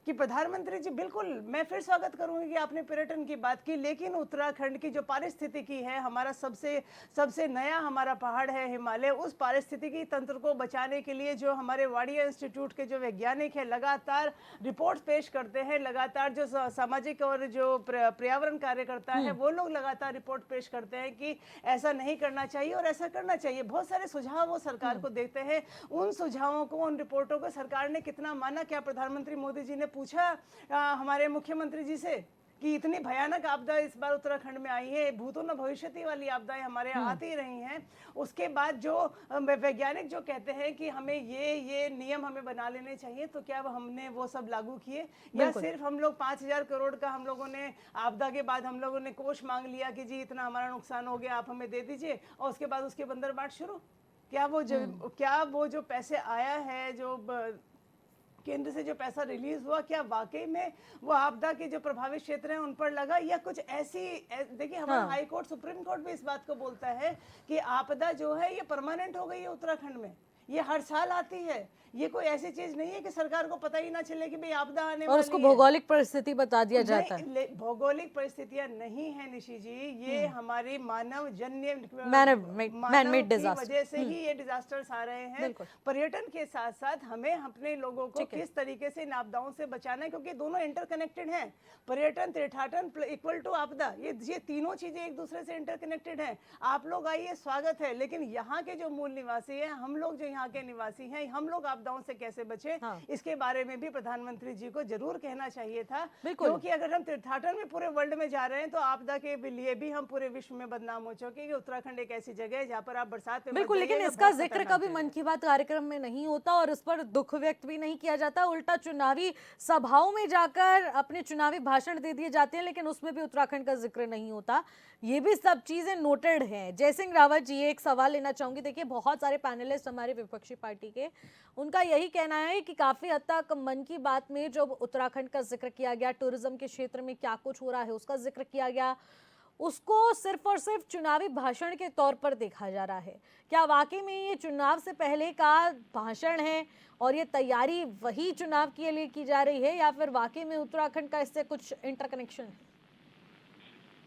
Speaker 10: कि प्रधानमंत्री जी बिल्कुल, मैं फिर स्वागत करूंगी कि आपने पर्यटन की बात की, लेकिन उत्तराखंड की जो पारिस्थितिकी है, हमारा सबसे सबसे नया हमारा पहाड़ है हिमालय, उस पारिस्थितिकी तंत्र को बचाने के लिए जो हमारे वाडिया इंस्टीट्यूट के जो वैज्ञानिक हैं लगातार रिपोर्ट्स पेश करते हैं, लगातार जो सामाजिक और जो पर्यावरण कार्यकर्ता है वो लोग लगातार रिपोर्ट पेश करते हैं कि ऐसा नहीं करना चाहिए और ऐसा करना चाहिए। बहुत सारे सुझाव वो सरकार को देते हैं। उन सुझावों को, उन रिपोर्टों को सरकार ने कितना माना? क्या प्रधानमंत्री मोदी जी ने पूछा हमारे मुख्यमंत्री जी से कि इतनी भयानक आपदा इस बार उत्तराखंड में आई है, भूतों न भविष्यति वाली आपदाएं हमारे यहाँ आती रही हैं, उसके बाद जो वैज्ञानिक जो कहते हैं कि हमें ये नियम हमें बना लेने चाहिए, तो क्या हमने वो सब लागू किए, या सिर्फ हम लोग 5,000 करोड़ का हम लोगों ने आपदा के बाद हम लोगों ने कोष मांग लिया कि जी इतना हमारा नुकसान हो गया, आप हमें दे दीजिए, और उसके बाद उसके बंदर बाट शुरू? क्या वो जो पैसे आया है, जो केंद्र से जो पैसा रिलीज हुआ, क्या वाकई में वो आपदा के जो प्रभावित क्षेत्र हैं उन पर लगा, या कुछ ऐसी देखिए हमारा हाई कोर्ट, सुप्रीम कोर्ट भी इस बात को बोलता है कि आपदा जो है ये परमानेंट हो गई है उत्तराखंड में, ये हर साल आती है, ये कोई ऐसी चीज नहीं है कि सरकार को पता ही ना चले कि भाई आपदा आने वाली है।
Speaker 1: और उसको भौगोलिक परिस्थिति बता दिया जाता है।
Speaker 10: भौगोलिक परिस्थितियां नहीं है निशी जी, ये हमारी मानव जन्य वजह से ही ये डिजास्टर्स आ रहे हैं। पर्यटन के साथ साथ हमें अपने लोगों को किस तरीके से इन आपदाओं से बचाना है, क्योंकि दोनों इंटरकनेक्टेड हैं। पर्यटन, तीर्थाटन इक्वल टू आपदा, ये तीनों चीजें एक दूसरे से इंटरकनेक्टेड हैं। आप लोग आइए, स्वागत है, लेकिन यहाँ के जो मूल निवासी हैं, हम लोग जो यहाँ के निवासी हैं, हम लोग आपदाओं से कैसे बचे, इसके बारे में भी प्रधानमंत्री जी को जरूर कहना चाहिए था, क्योंकि अगर हम तीर्थाटन में पूरे वर्ल्ड में जा रहे हैं तो आपदा के लिए भी हम पूरे विश्व में बदनाम हो चुके हैं। उत्तराखंड एक ऐसी जगह है जहाँ पर आप बरसात में
Speaker 1: बिल्कुल, लेकिन इसका जिक्र कभी मन की बात कार्यक्रम में नहीं होता और इस पर दुख व्यक्त भी नहीं किया जाता, उल्टा चुनावी सभाओं में जाकर अपने चुनावी भाषण दे दिए जाते हैं, लेकिन उसमें भी उत्तराखंड का जिक्र नहीं होता। ये भी सब चीजें नोटेड हैं। जयसिंह रावत जी, एक सवाल लेना चाहूंगी। देखिए, बहुत सारे पैनलिस्ट हमारे विपक्षी पार्टी के, उनका यही कहना है कि काफी हद तक मन की बात में जब उत्तराखंड का जिक्र किया गया, टूरिज्म के क्षेत्र में क्या कुछ हो रहा है उसका जिक्र किया गया, उसको सिर्फ और सिर्फ चुनावी भाषण के तौर पर देखा जा रहा है। क्या वाकई में ये चुनाव से पहले का भाषण है और ये तैयारी वही चुनाव के लिए की जा रही है, या फिर वाकई में उत्तराखंड का इससे कुछ इंटरकनेक्शन है?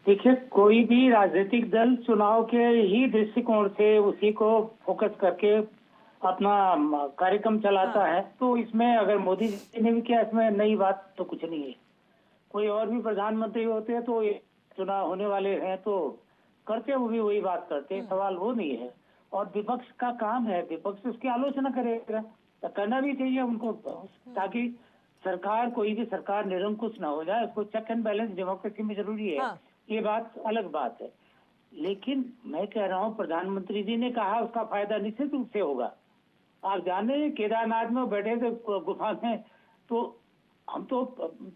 Speaker 11: देखिए, कोई भी राजनीतिक दल चुनाव के ही दृष्टिकोण से उसी को फोकस करके अपना कार्यक्रम चलाता है, तो इसमें अगर मोदी जी ने भी किया, इसमें नई बात तो कुछ नहीं है। कोई और भी प्रधानमंत्री होते हैं तो चुनाव होने वाले हैं तो करते, वो भी वही बात करते, सवाल वो नहीं है। और विपक्ष का काम है, विपक्ष उसकी आलोचना करेगा, तो करना भी चाहिए उनको, ताकि सरकार, कोई भी सरकार निरंकुश ना हो जाए। उसको चेक एंड बैलेंस डेमोक्रेसी में जरूरी है, ये बात अलग बात है। लेकिन मैं कह रहा हूँ, प्रधानमंत्री जी ने कहा, उसका फायदा निश्चित रूप से होगा। आप जाने, केदारनाथ में बैठे थे गुफा में, तो हम तो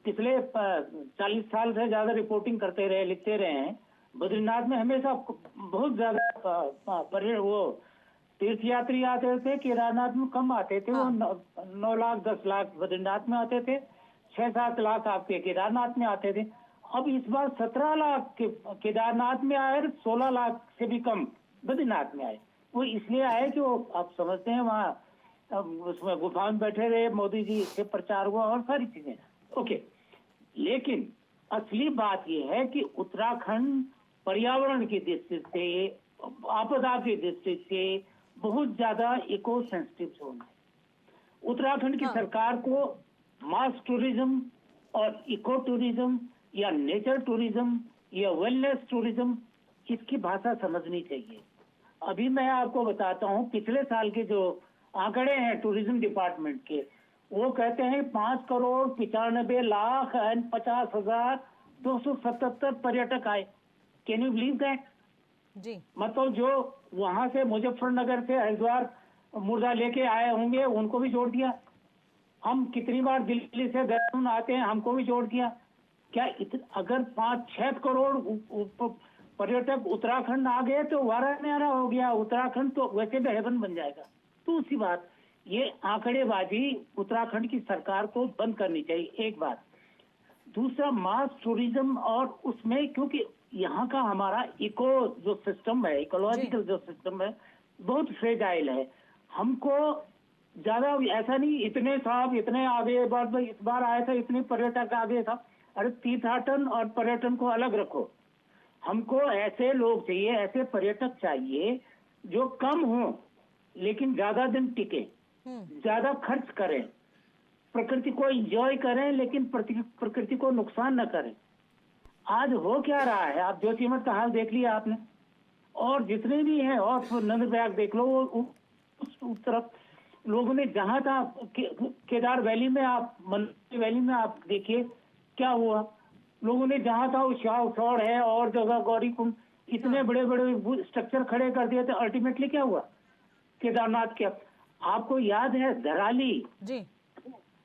Speaker 11: पिछले 40 साल से ज्यादा रिपोर्टिंग करते रहे, लिखते रहे हैं। बद्रीनाथ में हमेशा बहुत ज्यादा वो तीर्थयात्री आते थे, केदारनाथ में कम आते थे। वो 9 लाख 10 लाख बद्रीनाथ में आते थे, 6-7 लाख आपके केदारनाथ में आते थे। अब इस बार 17 लाख केदारनाथ में आए, 16 लाख से भी कम बद्रीनाथ में आए। वो इसलिए आए कि वो आप समझते हैं वहाँ उसमें गुफा में बैठे रहे, मोदी जी से प्रचार हुआ और सारी चीजें, ओके। लेकिन असली बात ये है कि उत्तराखंड पर्यावरण की दृष्टि से, आपदा की दृष्टि से बहुत ज्यादा इको सेंसिटिव जोन है। उत्तराखंड की सरकार को मास टूरिज्म और इको टूरिज्म या नेचर टूरिज्म या वेलनेस टूरिज्म, इसकी भाषा समझनी चाहिए। अभी मैं आपको बताता हूँ, पिछले साल के जो आंकड़े हैं टूरिज्म डिपार्टमेंट के, वो कहते हैं 5,95,50,277 पर्यटक आए। Can you believe that?
Speaker 1: जी,
Speaker 11: मतलब जो वहां से मुजफ्फरनगर से हरिद्वार मुर्दा लेके आए होंगे, उनको भी जोड़ दिया। हम कितनी बार दिल्ली से देहरादून आते हैं, हमको भी जोड़ दिया। क्या अगर 5-6 करोड़ पर्यटक उत्तराखंड आ गए तो वाराणसी हो गया, उत्तराखंड तो वैसे भी हेवन बन जाएगा। तो उसी बात, ये आंकड़ेबाजी उत्तराखंड की सरकार को बंद करनी चाहिए, एक बात। दूसरा, मास टूरिज्म, और उसमें क्योंकि यहाँ का हमारा इको जो सिस्टम है, इकोलॉजिकल जो सिस्टम है, बहुत फ्रेजाइल है। हमको ज्यादा ऐसा नहीं इतने साहब इतने आगे इस बार आए थे इतने पर्यटक आगे था। अरे तीर्थाटन और पर्यटन को अलग रखो। हमको ऐसे लोग चाहिए, ऐसे पर्यटक चाहिए जो कम हो लेकिन ज्यादा दिन टिके, ज्यादा खर्च करें, प्रकृति को एंजॉय करें लेकिन प्रकृति को नुकसान न करें। आज हो क्या रहा है, आप जोशीमठ का हाल देख लिया आपने, और जितने भी हैं, और नंदप्रयाग देख लो, उस तरफ लोगों ने जहां था केदार वैली में, आप मंदिर वैली में आप देखिए क्या हुआ। लोगों ने जहां था शौड़ है और जगह गौरी कुंड, इतने बड़े बड़े स्ट्रक्चर खड़े कर दिए थे। अल्टीमेटली क्या हुआ केदारनाथ के? आपको याद है धराली
Speaker 1: जी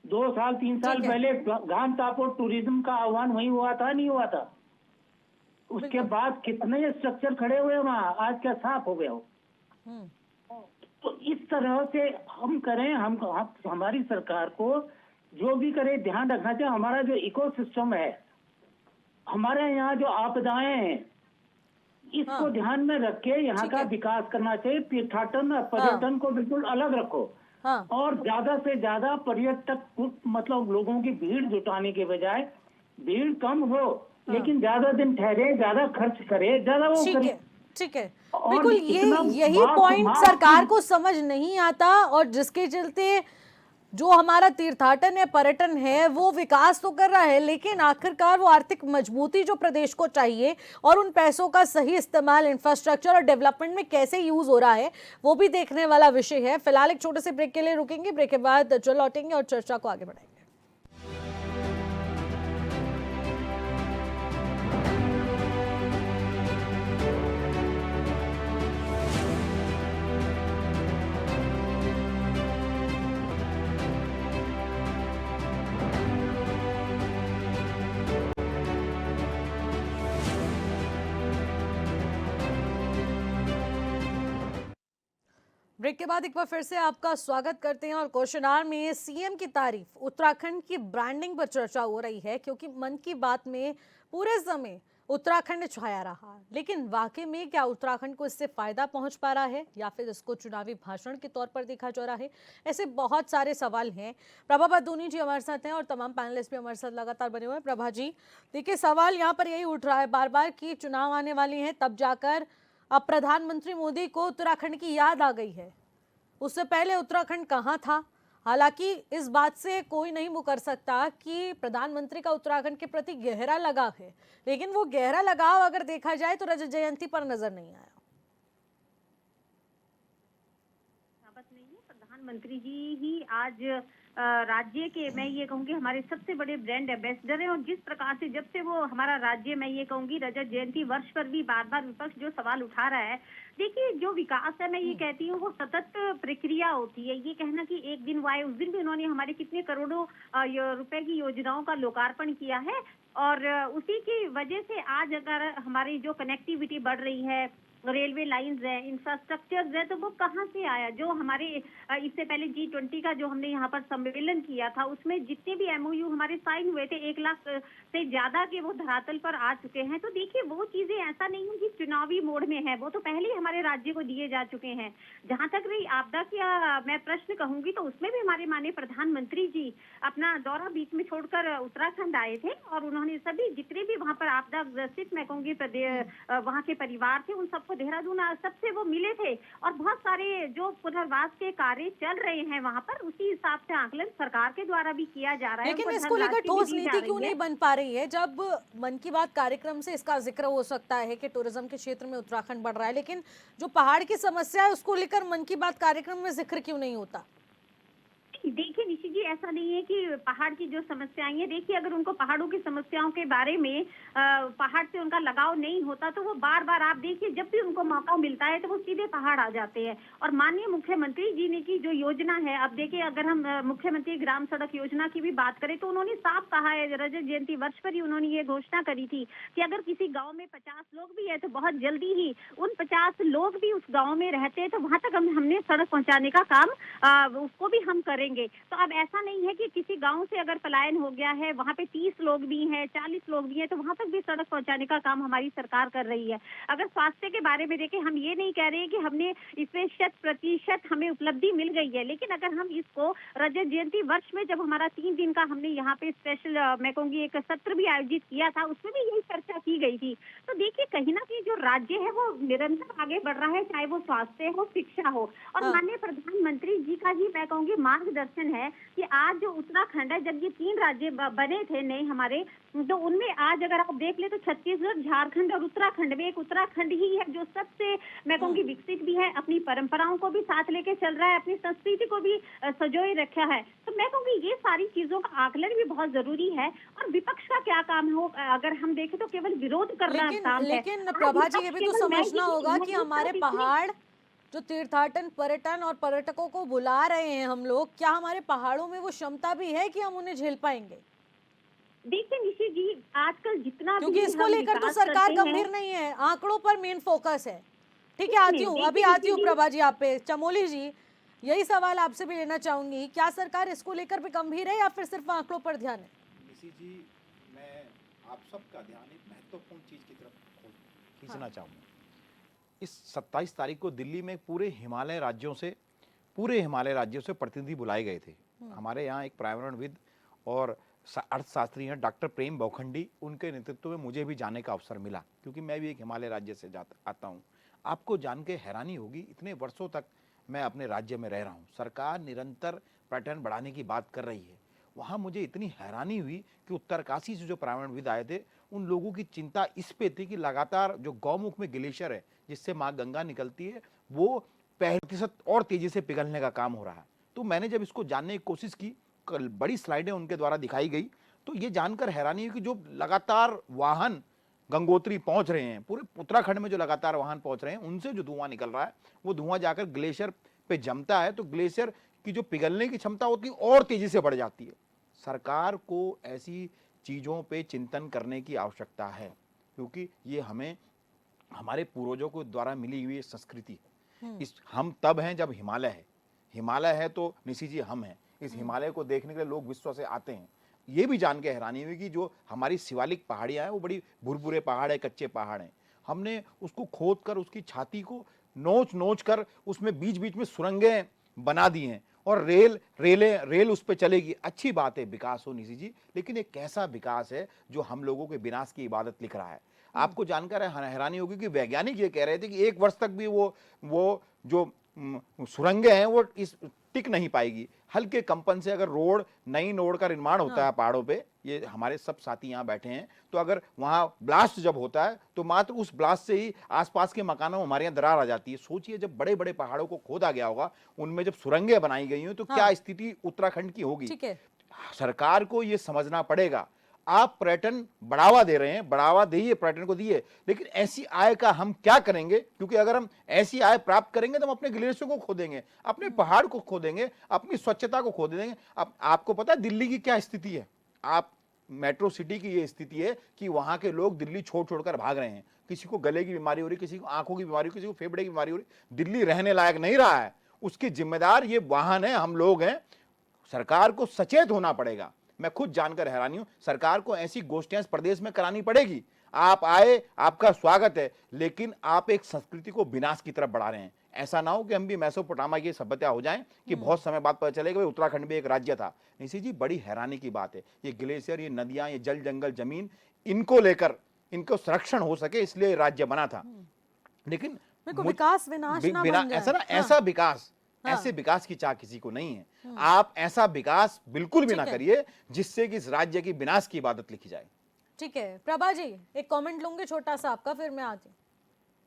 Speaker 11: 2 साल 3 साल पहले घाम तापो टूरिज्म का आह्वान वही हुआ था, नहीं हुआ था? उसके बाद कितने स्ट्रक्चर खड़े हुए वहां, आज क्या साफ हो गया हो? तो इस तरह से हम करें, हमारी सरकार को जो भी करे ध्यान रखना चाहिए। हमारा जो इकोसिस्टम है, हमारे यहाँ जो आपदाएं हैं, इसको ध्यान में रख के यहाँ का विकास करना चाहिए। तीर्थाटन और पर्यटन को बिल्कुल अलग रखो। और ज्यादा से ज्यादा पर्यटक मतलब लोगों की भीड़ जुटाने के बजाय भीड़ कम हो लेकिन ज्यादा दिन ठहरे, ज्यादा खर्च करे, ज्यादा वो करे।
Speaker 1: ठीक है, बिल्कुल यही पॉइंट सरकार को समझ नहीं आता, और जिसके चलते जो हमारा तीर्थाटन है, पर्यटन है, वो विकास तो कर रहा है, लेकिन आखिरकार वो आर्थिक मजबूती जो प्रदेश को चाहिए और उन पैसों का सही इस्तेमाल इंफ्रास्ट्रक्चर और डेवलपमेंट में कैसे यूज हो रहा है, वो भी देखने वाला विषय है। फिलहाल एक छोटे से ब्रेक के लिए रुकेंगे, ब्रेक के बाद जो लौटेंगे और चर्चा को आगे बढ़ाएंगे। ब्रेक के बाद एक बार फिर से आपका स्वागत करते हैं, और क्वेश्चन आवर में सीएम की तारीफ, उत्तराखंड की ब्रांडिंग पर चर्चा हो रही है, क्योंकि मन की बात में पूरे समय उत्तराखंड छाया रहा, लेकिन वाकई में क्या उत्तराखंड को इससे फायदा पहुंच पा रहा है या फिर इसको चुनावी भाषण के तौर पर देखा जा रहा है? ऐसे बहुत सारे सवाल हैं। प्रभा बदूनी जी हमारे साथ हैं और तमाम पैनलिस्ट भी हमारे साथ लगातार बने हुए हैं। प्रभा जी, देखिए सवाल यहाँ पर यही उठ रहा है बार बार कि चुनाव आने वाली हैं, तब जाकर अब प्रधानमंत्री मोदी को उत्तराखंड की याद आ गई है। उससे पहले उत्तराखंड कहाँ था? हालांकि इस बात से कोई नहीं मुकर सकता कि प्रधानमंत्री का उत्तराखंड के प्रति गहरा लगाव है, लेकिन वो गहरा लगाव अगर देखा जाए तो रजत जयंती पर नजर नहीं आया।
Speaker 7: प्रधानमंत्री जी ही आज राज्य के, मैं ये कहूँगी, हमारे सबसे बड़े ब्रांड एम्बेसडर हैं। और जिस प्रकार से जब से वो हमारा राज्य, मैं ये कहूँगी, रजत जयंती वर्ष पर भी बार बार विपक्ष जो सवाल उठा रहा है, देखिए जो विकास है, मैं ये कहती हूँ, वो सतत प्रक्रिया होती है। ये कहना कि एक दिन वो आए, उस दिन भी उन्होंने हमारे कितने करोड़ों रुपए की योजनाओं का लोकार्पण किया है, और उसी की वजह से आज अगर हमारी जो कनेक्टिविटी बढ़ रही है, रेलवे लाइंस है, इंफ्रास्ट्रक्चर है, तो वो कहाँ से आया? जो हमारे इससे पहले G20 का जो हमने यहाँ पर सम्मेलन किया था, उसमें जितने भी MOU हमारे साइन हुए थे, 1 लाख से ज्यादा के वो धरातल पर आ चुके हैं। तो देखिए वो चीजें ऐसा नहीं है कि चुनावी मोड में है, वो तो पहले ही हमारे राज्य को दिए जा चुके हैं। जहाँ तक रही आपदा का मैं प्रश्न कहूंगी, तो उसमें भी हमारे माननीय प्रधानमंत्री जी अपना दौरा बीच में छोड़कर उत्तराखंड आए थे, और उन्होंने सभी जितने भी वहाँ पर आपदा ग्रसित, मैं कहूँगी, वहाँ के परिवार थे, उन सबको देहरादून सबसे वो मिले थे, और बहुत सारे जो पुनर्वास के कार्य चल रहे हैं वहाँ पर, उसी हिसाब से आकलन सरकार के द्वारा भी किया जा रहा है।
Speaker 1: लेकिन इसको लेकर ठोस नीति क्यों नहीं बन पा रही है? जब मन की बात कार्यक्रम से इसका जिक्र हो सकता है कि टूरिज्म के क्षेत्र में उत्तराखंड बढ़ रहा है, लेकिन जो पहाड़ की समस्या है उसको लेकर मन की बात कार्यक्रम में जिक्र क्यों नहीं होता?
Speaker 7: देखिए निशी जी, ऐसा नहीं है कि पहाड़ की जो समस्याएं हैं, देखिए अगर उनको पहाड़ों की समस्याओं के बारे में पहाड़ से उनका लगाव नहीं होता तो वो बार बार, आप देखिए जब भी उनको मौका मिलता है तो वो सीधे पहाड़ आ जाते हैं। और माननीय मुख्यमंत्री जी ने की जो योजना है, अब देखिए अगर हम मुख्यमंत्री ग्राम सड़क योजना की भी बात करें तो उन्होंने साफ कहा है, रजत जयंती वर्ष पर ही उन्होंने ये घोषणा करी थी कि अगर किसी गाँव में 50 लोग भी है तो बहुत जल्दी ही उन 50 लोग भी उस गाँव में रहते हैं तो वहां तक हमने सड़क पहुँचाने का काम उसको भी हम करेंगे। जाएंगे। तो अब ऐसा नहीं है कि किसी गांव से अगर पलायन हो गया है, वहां पे 30 लोग भी हैं, 40 लोग भी हैं, तो वहां तक भी सड़क पहुंचाने का काम हमारी सरकार कर रही है। अगर स्वास्थ्य के बारे में देखें, हम ये नहीं कह रहे हैं कि हमने इसमें 100% हमें उपलब्धि मिल गई है, लेकिन अगर हम इसको रजत जयंती वर्ष में जब हमारा 3 दिन का हमने यहाँ पे स्पेशल मैं कहूंगी एक सत्र भी आयोजित किया था, उसमें भी यही चर्चा की गई थी। तो देखिए कहीं ना कहीं जो राज्य है वो निरंतर आगे बढ़ रहा है, चाहे वो स्वास्थ्य हो, शिक्षा हो, और माननीय प्रधानमंत्री जी का ही मैं कहूंगी मार्गदर्शन है कि आज जो उत्तराखंड है, जब ये 3 राज्य बने थे नए हमारे, तो उनमें आज अगर आप देख ले तो छत्तीसगढ़, झारखंड और उत्तराखंड में एक उत्तराखंड ही है जो सबसे मैं कहूंगी विकसित भी है, अपनी परंपराओं को भी साथ लेके चल रहा है, अपनी संस्कृति को भी सजोए रखा है। तो मैं कहूंगी ये सारी चीजों का आकलन भी बहुत जरूरी है। और विपक्ष का क्या काम हो, अगर हम देखें तो केवल विरोध करना काम है।
Speaker 1: लेकिन प्रभा जी, ये भी तो समझना होगा कि हमारे पहाड़ जो तीर्थाटन, पर्यटन और पर्यटकों को बुला रहे हैं हम लोग, क्या हमारे पहाड़ों में वो क्षमता भी है कि हम उन्हें झेल पाएंगे?
Speaker 7: देखिए निशी जी, आजकल जितना
Speaker 1: क्योंकि इसको लेकर तो सरकार गंभीर नहीं है, आंकड़ों पर मेन फोकस है। ठीक है, आती हूँ प्रभा जी आप पे। चमोली जी, यही सवाल आपसे भी लेना चाहूंगी, क्या सरकार इसको लेकर भी गंभीर है या फिर सिर्फ आंकड़ों पर ध्यान है?
Speaker 8: निशी जी, मैं आप सबका ध्यान एक महत्वपूर्ण चीज की तरफ खींचना चाहूँगा। इस 27 तारीख को दिल्ली में पूरे हिमालय राज्यों से प्रतिनिधि बुलाए गए थे। हमारे यहाँ एक पर्यावरणविद और अर्थशास्त्री हैं डॉक्टर प्रेम बहुखंडी, उनके नेतृत्व में मुझे भी जाने का अवसर मिला, क्योंकि मैं भी एक हिमालय राज्य से आता हूँ। आपको जान के हैरानी होगी, इतने वर्षों तक मैं अपने राज्य में रह रहा हूँ, सरकार निरंतर पर्यटन बढ़ाने की बात कर रही है। वहाँ मुझे इतनी हैरानी हुई कि उत्तरकाशी से जो पर्यावरणविद आए थे, उन लोगों की चिंता इस पे थी कि लगातार जो गौमुख में ग्लेशियर है जिससे माँ गंगा निकलती है, वो 65% और तेजी से पिघलने का काम हो रहा है। तो मैंने जब इसको जानने की कोशिश की, बड़ी स्लाइडें उनके द्वारा दिखाई गई, तो ये जानकर हैरानी हुई कि जो लगातार वाहन गंगोत्री पहुंच रहे हैं, पूरे उत्तराखंड में जो लगातार वाहन पहुंच रहे हैं, उनसे जो धुआं निकल रहा है, वो धुआं जाकर ग्लेशियर पे जमता है, तो ग्लेशियर की जो पिघलने की क्षमता होती है और तेजी से बढ़ जाती है। सरकार को ऐसी चीज़ों पे चिंतन करने की आवश्यकता है, क्योंकि ये हमें हमारे पूर्वजों को द्वारा मिली हुई संस्कृति है। इस हम तब हैं जब हिमालय है तो निशी जी हम हैं। इस हिमालय को देखने के लिए लोग विश्व से आते हैं। ये भी जान के हैरानी हुई कि जो हमारी शिवालिक पहाड़ियाँ हैं वो बड़ी भुरभुरे पहाड़ है, कच्चे पहाड़ हैं। हमने उसको खोद कर उसकी छाती को नोच कर उसमें बीच बीच में सुरंगें बना दी हैं और रेल उस पर चलेगी। अच्छी बात है, विकास हो निशी जी, लेकिन एक कैसा विकास है जो हम लोगों के विनाश की इबादत लिख रहा है। आपको जानकर हैरानी होगी कि वैज्ञानिक ये कह रहे थे कि 1 वर्ष तक भी वो जो सुरंगें हैं वो टिक नहीं पाएगी। हल्के कंपन से अगर नई रोड का निर्माण होता है पहाड़ों पे, ये हमारे सब साथी यहाँ बैठे हैं, तो अगर वहाँ ब्लास्ट जब होता है तो मात्र उस ब्लास्ट से ही आसपास के मकानों में हमारे यहाँ दरार आ जाती है। सोचिए जब बड़े बड़े पहाड़ों को खोदा गया होगा, उनमें जब सुरंगें बनाई गई हो, तो क्या स्थिति उत्तराखंड की होगी। सरकार को ये समझना पड़ेगा। आप पर्यटन बढ़ावा दे रहे हैं, बढ़ावा दिए, पर्यटन को दिए, लेकिन ऐसी आय का हम क्या करेंगे? क्योंकि अगर हम ऐसी आय प्राप्त करेंगे तो हम अपने ग्लेशियर को खो देंगे, अपने पहाड़ को खो देंगे, अपनी स्वच्छता को खो देंगे। अब आपको पता है दिल्ली की क्या स्थिति है? आप मेट्रो सिटी की ये स्थिति है कि वहां के लोग दिल्ली छोड़कर भाग रहे हैं। किसी को गले की बीमारी हो रही, किसी को आंखों की बीमारी हो रही, किसी को फेफड़े की बीमारी हो रही। दिल्ली रहने लायक नहीं रहा है। उसकी जिम्मेदार ये वाहन है, हम लोग हैं। सरकार को सचेत होना पड़ेगा। मैं खुद जानकर हैरानी हूं, सरकार को ऐसी गोष्ठियां इस प्रदेश में करानी पड़ेगी। आप आए, आपका स्वागत है, लेकिन आप एक संस्कृति को विनाश की तरफ बढ़ा रहे हैं। ऐसा ना हो कि हम भी मेसोपोटामिया की सभ्यता हो जाएं कि बहुत समय बाद पता चलेगा भाई उत्तराखंड भी एक राज्य था। निशी जी, बड़ी हैरानी की बात है। ये ग्लेशियर, ये नदियां, ये जल जंगल जमीन, इनको लेकर इनको संरक्षण हो सके इसलिए राज्य बना था। लेकिन
Speaker 1: विकास विनाश ना बन जाए।
Speaker 8: ऐसे विकास की चाह किसी को नहीं है। आप ऐसा विकास बिल्कुल भी ना करिए जिससे कि इस राज्य की विनाश की इबादत लिखी जाए।
Speaker 1: ठीक है प्रभा जी, एक कमेंट लूंगी छोटा सा आपका, फिर मैं आती हूँ।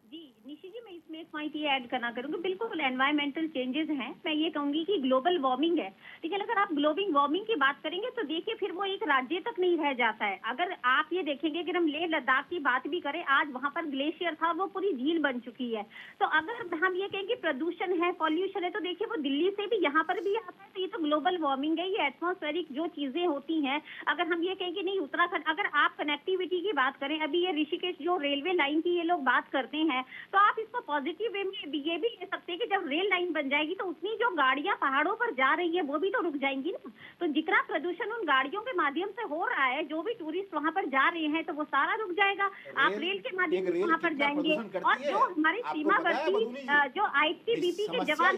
Speaker 7: जी निशी जी, मैं इसमें एक पॉइंट ये ऐड करना करूंगी। बिल्कुल एनवायरमेंटल चेंजेस हैं। मैं ये कहूंगी कि ग्लोबल वार्मिंग है, लेकिन अगर आप ग्लोबल वार्मिंग की बात करेंगे तो देखिए फिर वो एक राज्य तक नहीं रह जाता है। अगर आप ये देखेंगे कि हम लेह लद्दाख की बात भी करें, आज वहां पर ग्लेशियर था, वो पूरी झील बन चुकी है। तो अगर हम ये कहें कि प्रदूषण है, पॉल्यूशन है, तो देखिए वो दिल्ली से भी यहाँ पर भी आता है, तो ये तो ग्लोबल वार्मिंग है, ये एटमॉस्फेरिक जो चीजें होती हैं। अगर हम ये कहें कि नहीं उत्तराखंड, अगर आप कनेक्टिविटी की बात करें, अभी ये ऋषिकेश जो रेलवे लाइन की ये लोग बात करते हैं, तो आप इसको पॉजिटिव वे में ये भी ले सकते हैं कि जब रेल लाइन बन जाएगी तो उतनी जो गाड़ियां पहाड़ों पर जा रही है वो भी तो रुक जाएंगी ना। तो जितना प्रदूषण उन गाड़ियों के माध्यम से हो रहा है, जो भी टूरिस्ट वहां पर जा रहे हैं, तो वो सारा रुक जाएगा। आप रेल के माध्यम से वहां पर जाएंगे। और जो हमारे सीमावर्ती जो आईटीबीपी के जवान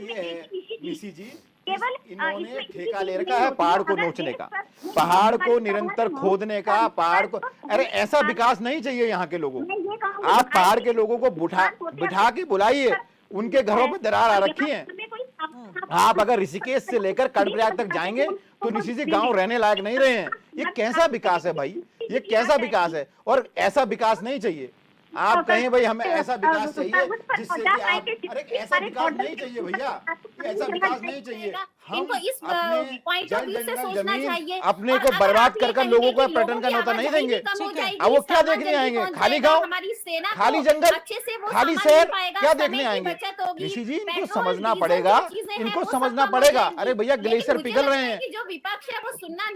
Speaker 8: निशी जी,
Speaker 7: केवल
Speaker 8: इन्होंने ठेका ले रखा है पहाड़ को नोचने का, पहाड़ को निरंतर खोदने का, पहाड़ को, अरे ऐसा विकास नहीं चाहिए यहाँ के लोगों को। आप पहाड़ के लोगों को बिठा के बुलाइए, उनके घरों पे दरार आ रखी है। आप अगर ऋषिकेश से लेकर कर्णप्रयाग तक जाएंगे तो निशी जी गांव रहने लायक नहीं रहे हैं। ये कैसा विकास है भाई, ये कैसा विकास है? और ऐसा विकास नहीं चाहिए। आप कहें भाई हमें ऐसा विकास चाहिए जिससे कि आप, अरे ऐसा विकास नहीं चाहिए भैया, ऐसा विकास नहीं चाहिए। हम अपने जल जंगल जमीन अपने को बर्बाद कर लोगों को पर्यटन का न्योता नहीं देंगे। अब वो क्या देखने आएंगे? खाली गांव, खाली जंगल, खाली शहर, क्या देखने आएंगे? ऋषि जी इनको समझना पड़ेगा, इनको समझना पड़ेगा। अरे भैया ग्लेशियर पिघल रहे हैं,
Speaker 12: जो विपक्ष है वो सुनना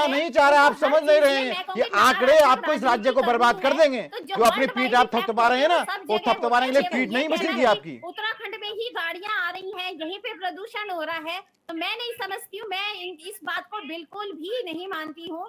Speaker 8: नहीं चाह रहा, आप समझ नहीं रहे हैं। ये आंकड़े आपको इस राज्य को बर्बाद कर देंगे। जो अपनी पीठ आप थपथपा रहे हैं ना, वो थपथपाने के लिए पीठ नहीं बचेगी आपकी।
Speaker 12: उत्तराखंड में ही गाड़ियां आ रही हैं, यहीं पे प्रदूषण हो रहा है, तो मैं नहीं समझती हूँ, मैं इस बात को बिल्कुल भी नहीं मानती हूँ।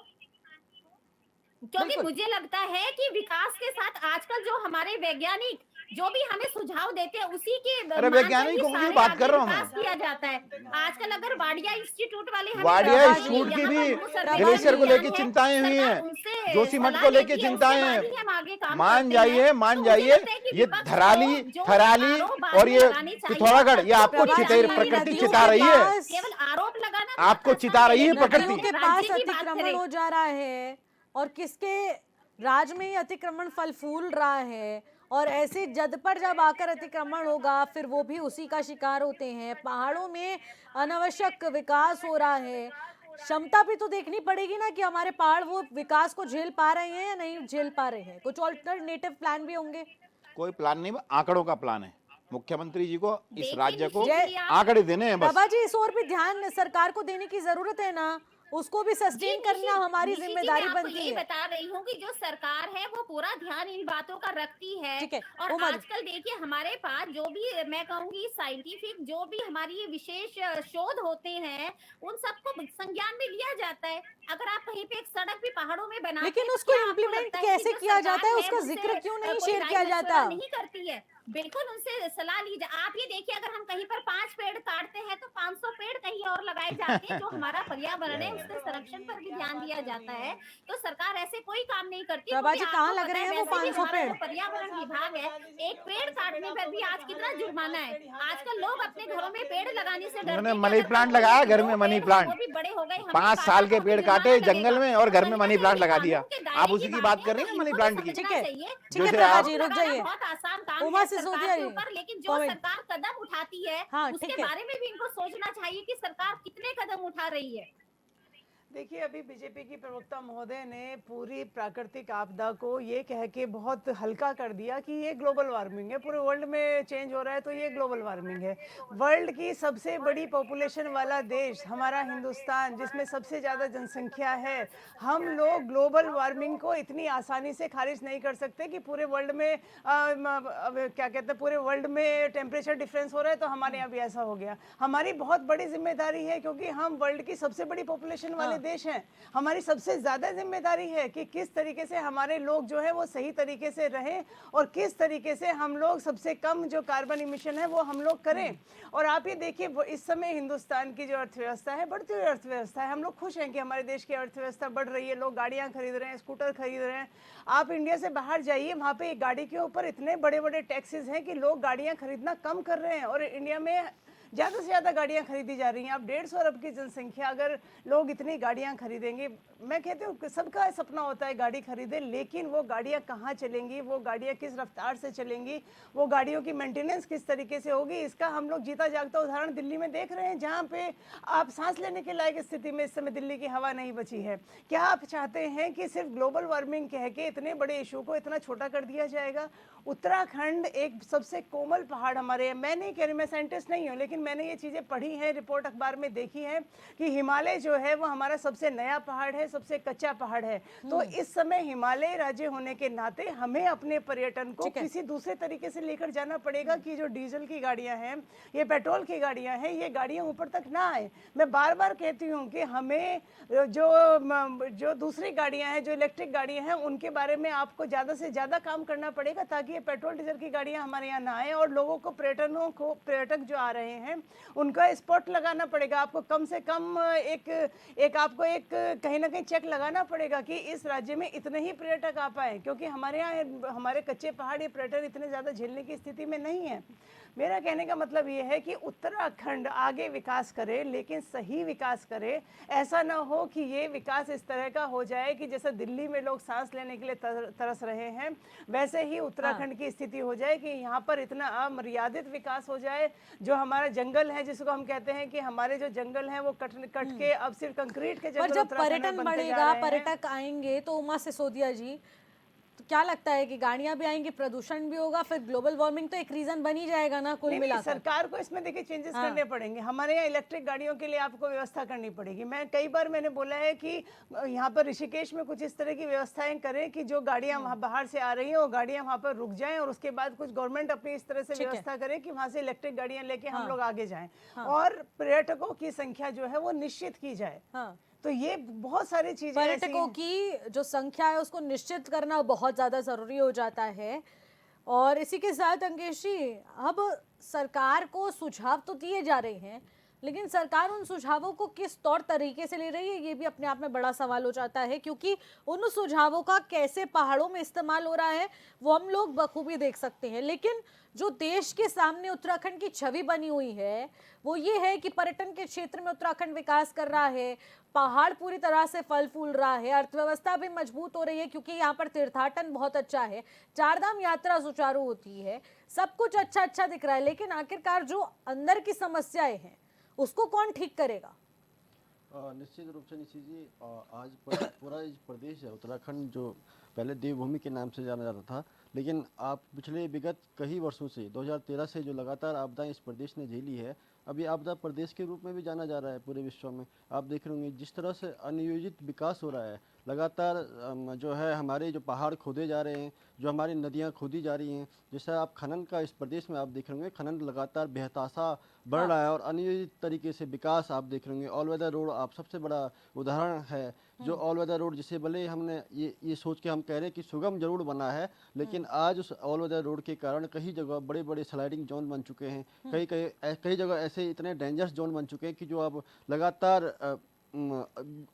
Speaker 12: क्योंकि मुझे लगता है कि विकास के साथ आजकल जो हमारे वैज्ञानिक जो भी हमें सुझाव देते हैं उसी के,
Speaker 8: अरे वैज्ञानिक की बात कर रहा हूँ मैं,
Speaker 12: किया जाता है। आजकल अगर वाडिया इंस्टीट्यूट वाले,
Speaker 8: वाडिया इंस्टीट्यूट की भी ग्लेशियर को लेके चिंताएं हुई हैं, जोशीमठ को लेके चिंताएं हैं। मान जाइए ये थराली और ये पिथौरागढ़, ये आपको प्रकृति चिता रही है,
Speaker 12: केवल आरोप लगाना
Speaker 8: आपको चिता रही है प्रकृति।
Speaker 10: के पास अतिक्रमण हो जा रहा है और किसके राज में अतिक्रमण फल फूल रहा है, और ऐसे जद पर जब आकर अतिक्रमण होगा फिर वो भी उसी का शिकार होते हैं। पहाड़ों में अनावश्यक विकास हो रहा है, क्षमता भी तो देखनी पड़ेगी ना कि हमारे पहाड़ वो विकास को झेल पा रहे हैं या नहीं झेल पा रहे हैं। कुछ ऑल्टरनेटिव प्लान भी होंगे।
Speaker 8: कोई प्लान नहीं, आंकड़ों का प्लान है। मुख्यमंत्री जी को इस राज्य को आंकड़े देने हैं बस।
Speaker 10: बाबा जी इस ओर भी ध्यान सरकार को देने की जरूरत है ना, उसको भी सस्टेन करना हमारी जिम्मेदारी बनती है।
Speaker 12: बता रही हूँ कि जो सरकार है वो पूरा ध्यान इन बातों का रखती है। और आजकल देखिए हमारे पास जो भी मैं कहूँगी साइंटिफिक जो भी हमारी विशेष शोध होते हैं उन सबको संज्ञान में लिया जाता है। अगर आप कहीं पे एक सड़क भी पहाड़ों में बनाते हैं,
Speaker 10: लेकिन उसको इम्प्लीमेंट कैसे किया जाता है, उसका जिक्र क्यों नहीं शेयर किया जाता?
Speaker 12: नहीं करती है, बिल्कुल उनसे सलाह लीजिए। आप ये देखिए अगर हम कहीं पर 5 पेड़ काटते हैं तो 500 पेड़ कहीं और लगाए जाते हैं। जो हमारा पर्यावरण है उसके संरक्षण पर भी ध्यान दिया जाता है। तो सरकार ऐसे कोई काम नहीं करती।
Speaker 10: बाबा जी कहाँ लग रहे हैं वो 500 पेड़?
Speaker 12: पर्यावरण विभाग है, एक पेड़ काटने पर भी आज कितना जुर्माना है। आजकल लोग अपने घरों में पेड़ लगाने से डरते हैं।
Speaker 8: मनी प्लांट लगाया घर में, मनी प्लांट,
Speaker 12: वो भी बड़े हो गए,
Speaker 8: 5 साल के पेड़ काटे जंगल में और घर में मनी प्लांट लगा दिया। आप उसी की बात कर रही हैं मनी प्लांट की?
Speaker 10: ठीक है प्रभा जी रुक जाइए,
Speaker 12: बहुत आसान काम
Speaker 10: उमा
Speaker 12: है
Speaker 10: सिसोदिया जी,
Speaker 12: लेकिन जो सरकार कदम उठाती है उसके बारे में भी इनको सोचना चाहिए कि सरकार कितने कदम उठा रही है।
Speaker 10: देखिए अभी बीजेपी की प्रवक्ता महोदय ने पूरी प्राकृतिक आपदा को ये कह के बहुत हल्का कर दिया कि ये ग्लोबल वार्मिंग है, पूरे वर्ल्ड में चेंज हो रहा है तो ये ग्लोबल वार्मिंग है। वर्ल्ड की सबसे बड़ी पॉपुलेशन वाला देश हमारा हिंदुस्तान, जिसमें सबसे ज़्यादा जनसंख्या है, हम लोग ग्लोबल वार्मिंग को इतनी आसानी से खारिज नहीं कर सकते कि पूरे वर्ल्ड में क्या कहते हैं पूरे वर्ल्ड में टेम्परेचर डिफरेंस हो रहा है तो हमारे यहाँ भी ऐसा हो गया। हमारी बहुत बड़ी जिम्मेदारी है क्योंकि हम वर्ल्ड की सबसे बड़ी पॉपुलेशन वाले देश हैं। हमारी सबसे ज्यादा जिम्मेदारी है कि किस तरीके से हमारे लोग जो है वो सही तरीके से रहें और किस तरीके से हम लोग सबसे कम जो कार्बन इमिशन है वो हम लोग करें। और आप ये देखिए इस समय हिंदुस्तान की जो अर्थव्यवस्था है बढ़ती हुई अर्थव्यवस्था है। हम लोग खुश हैं कि हमारे देश की अर्थव्यवस्था बढ़ रही है, लोग गाड़ियां खरीद रहे हैं, स्कूटर खरीद रहे हैं। आप इंडिया से बाहर जाइए, वहाँ पे एक गाड़ी के ऊपर इतने बड़े बड़े टैक्सेस हैं कि लोग गाड़ियां खरीदना कम कर रहे हैं और इंडिया में ज़्यादा से ज़्यादा गाड़ियाँ खरीदी जा रही हैं। अब 150 अरब की जनसंख्या, अगर लोग इतनी गाड़ियाँ खरीदेंगे, मैं कहती हूँ सबका सपना होता है गाड़ी खरीदे, लेकिन वो गाड़ियाँ कहाँ चलेंगी, वो गाड़ियाँ किस रफ्तार से चलेंगी, वो गाड़ियों की मेंटेनेंस किस तरीके से होगी, इसका हम लोग जीता जागता उदाहरण दिल्ली में देख रहे हैं, जहाँ पे आप सांस लेने के लायक स्थिति में इस समय दिल्ली की हवा नहीं बची है। क्या आप चाहते हैं कि सिर्फ ग्लोबल वार्मिंग कह के इतने बड़े इशू को इतना छोटा कर दिया जाएगा? उत्तराखंड एक सबसे कोमल पहाड़ हमारे, मैं नहीं कह रही, मैं साइंटिस्ट नहीं हूँ, लेकिन मैंने ये चीज़ें पढ़ी हैं, रिपोर्ट अखबार में देखी है कि हिमालय जो है वो हमारा सबसे नया पहाड़ है, सबसे कच्चा पहाड़ है। तो इस समय हिमालय राज्य होने के नाते हमें अपने पर्यटन को किसी दूसरे तरीके से लेकर जाना पड़ेगा कि जो डीजल की गाड़ियाँ हैं, ये पेट्रोल की गाड़ियाँ हैं, ये गाड़ियाँ ऊपर तक ना आए। मैं बार बार कहती हूँ कि हमें जो दूसरी गाड़ियाँ हैं, जो इलेक्ट्रिक गाड़ियाँ हैं, उनके बारे में आपको ज़्यादा से ज़्यादा काम करना पड़ेगा ताकि ये पेट्रोल डीजल की गाड़ियाँ हमारे यहाँ ना आए और लोगों को, पर्यटक जो आ रहे हैं उनका स्पॉट लगाना पड़ेगा। आपको कम से कम आपको कहीं ना कहीं चेक लगाना पड़ेगा कि इस राज्य में इतने ही पर्यटक आ पाए, क्योंकि हमारे यहाँ हमारे कच्चे पहाड़ ये पर्यटन इतने ज़्यादा झेलने की स्थिति में नहीं है। मेरा कहने का मतलब ये है कि उत्तराखंड आगे विकास करे, लेकिन सही विकास करे। ऐसा ना हो कि ये विकास इस तरह का हो जाए कि जैसे दिल्ली में लोग सांस लेने के लिए तरस रहे हैं, वैसे ही उत्तराखंड की स्थिति हो जाए कि यहाँ पर इतना अमर्यादित विकास हो जाए। जो हमारा जंगल है, जिसको हम कहते हैं कि हमारे जो जंगल हैं वो कट के अब सिर्फ कंक्रीट के जंगल
Speaker 1: पर जब पर्यटन बढ़ेगा, पर्यटक आएंगे, तो उमा सिसोदिया जी, तो क्या लगता है कि गाड़ियां भी आएंगी, प्रदूषण भी होगा, फिर ग्लोबल वार्मिंग तो एक रीजन बन ही जाएगा ना कुल मिलाकर।
Speaker 10: सरकार को इसमें देखिए चेंजेस करने पड़ेंगे। हमारे यहाँ इलेक्ट्रिक गाड़ियों के लिए आपको व्यवस्था करनी पड़ेगी। मैंने बोला है कि यहाँ पर ऋषिकेश में कुछ इस तरह की व्यवस्थाएं करें कि जो गाड़ियाँ वहाँ बाहर से आ रही हैं वो गाड़ियाँ वहाँ पर रुक जाएं, और उसके बाद कुछ गवर्नमेंट अपनी इस तरह से व्यवस्था करे कि वहाँ से इलेक्ट्रिक गाड़ियाँ लेके हम लोग आगे जाएं, और पर्यटकों की संख्या जो है वो निश्चित की जाए। तो ये बहुत सारी चीजें,
Speaker 1: पर्यटकों की जो संख्या है उसको निश्चित करना बहुत ज्यादा जरूरी हो जाता है। और इसी के साथ अंकेश जी, अब सरकार को सुझाव तो दिए जा रहे हैं, लेकिन सरकार उन सुझावों को किस तौर तरीके से ले रही है, ये भी अपने आप में बड़ा सवाल हो जाता है, क्योंकि उन सुझावों का कैसे पहाड़ों में इस्तेमाल हो रहा है वो हम लोग बखूबी देख सकते हैं। लेकिन जो देश के सामने उत्तराखंड की छवि बनी हुई है वो ये है कि पर्यटन के क्षेत्र में उत्तराखंड विकास कर रहा है, पहाड़ पूरी तरह से फल फूल रहा है, अर्थव्यवस्था भी मजबूत हो रही है क्योंकि यहाँ पर तीर्थाटन बहुत अच्छा है, चारधाम यात्रा सुचारू होती है, सब कुछ अच्छा दिख रहा है। लेकिन आखिरकार जो अंदर की समस्याएं हैं उसको कौन ठीक करेगा?
Speaker 9: निश्चित रूप से निश्चित जी, आज पूरा प्रदेश है उत्तराखंड, जो पहले देवभूमि के नाम से जाना जाता था, लेकिन आप पिछले विगत कई वर्षों से 2013 से जो लगातार आपदाएं इस प्रदेश ने झेली है, अभी आपदा प्रदेश के रूप में भी जाना जा रहा है पूरे विश्व में। आप देख रहे होंगे जिस तरह से अनियोजित विकास हो रहा है, लगातार जो है हमारे जो पहाड़ खोदे जा रहे हैं, जो हमारी नदियां खोदी जा रही हैं, जैसा आप खनन का इस प्रदेश में आप देख रहे होंगे, खनन लगातार बेहताशा बढ़ रहा है और अनियोजित तरीके से विकास आप देख रहे होंगे। ऑल वेदर रोड आप सबसे बड़ा उदाहरण है, जो ऑल वेदर रोड जिसे भले हमने ये सोच के हम कह रहे हैं कि सुगम जरूर बना है, लेकिन आज उस ऑल वेदर रोड के कारण कई जगह बड़े बड़े स्लाइडिंग जोन बन चुके हैं, कई जगह ऐसे इतने डेंजरस जोन बन चुके हैं कि जो अब लगातार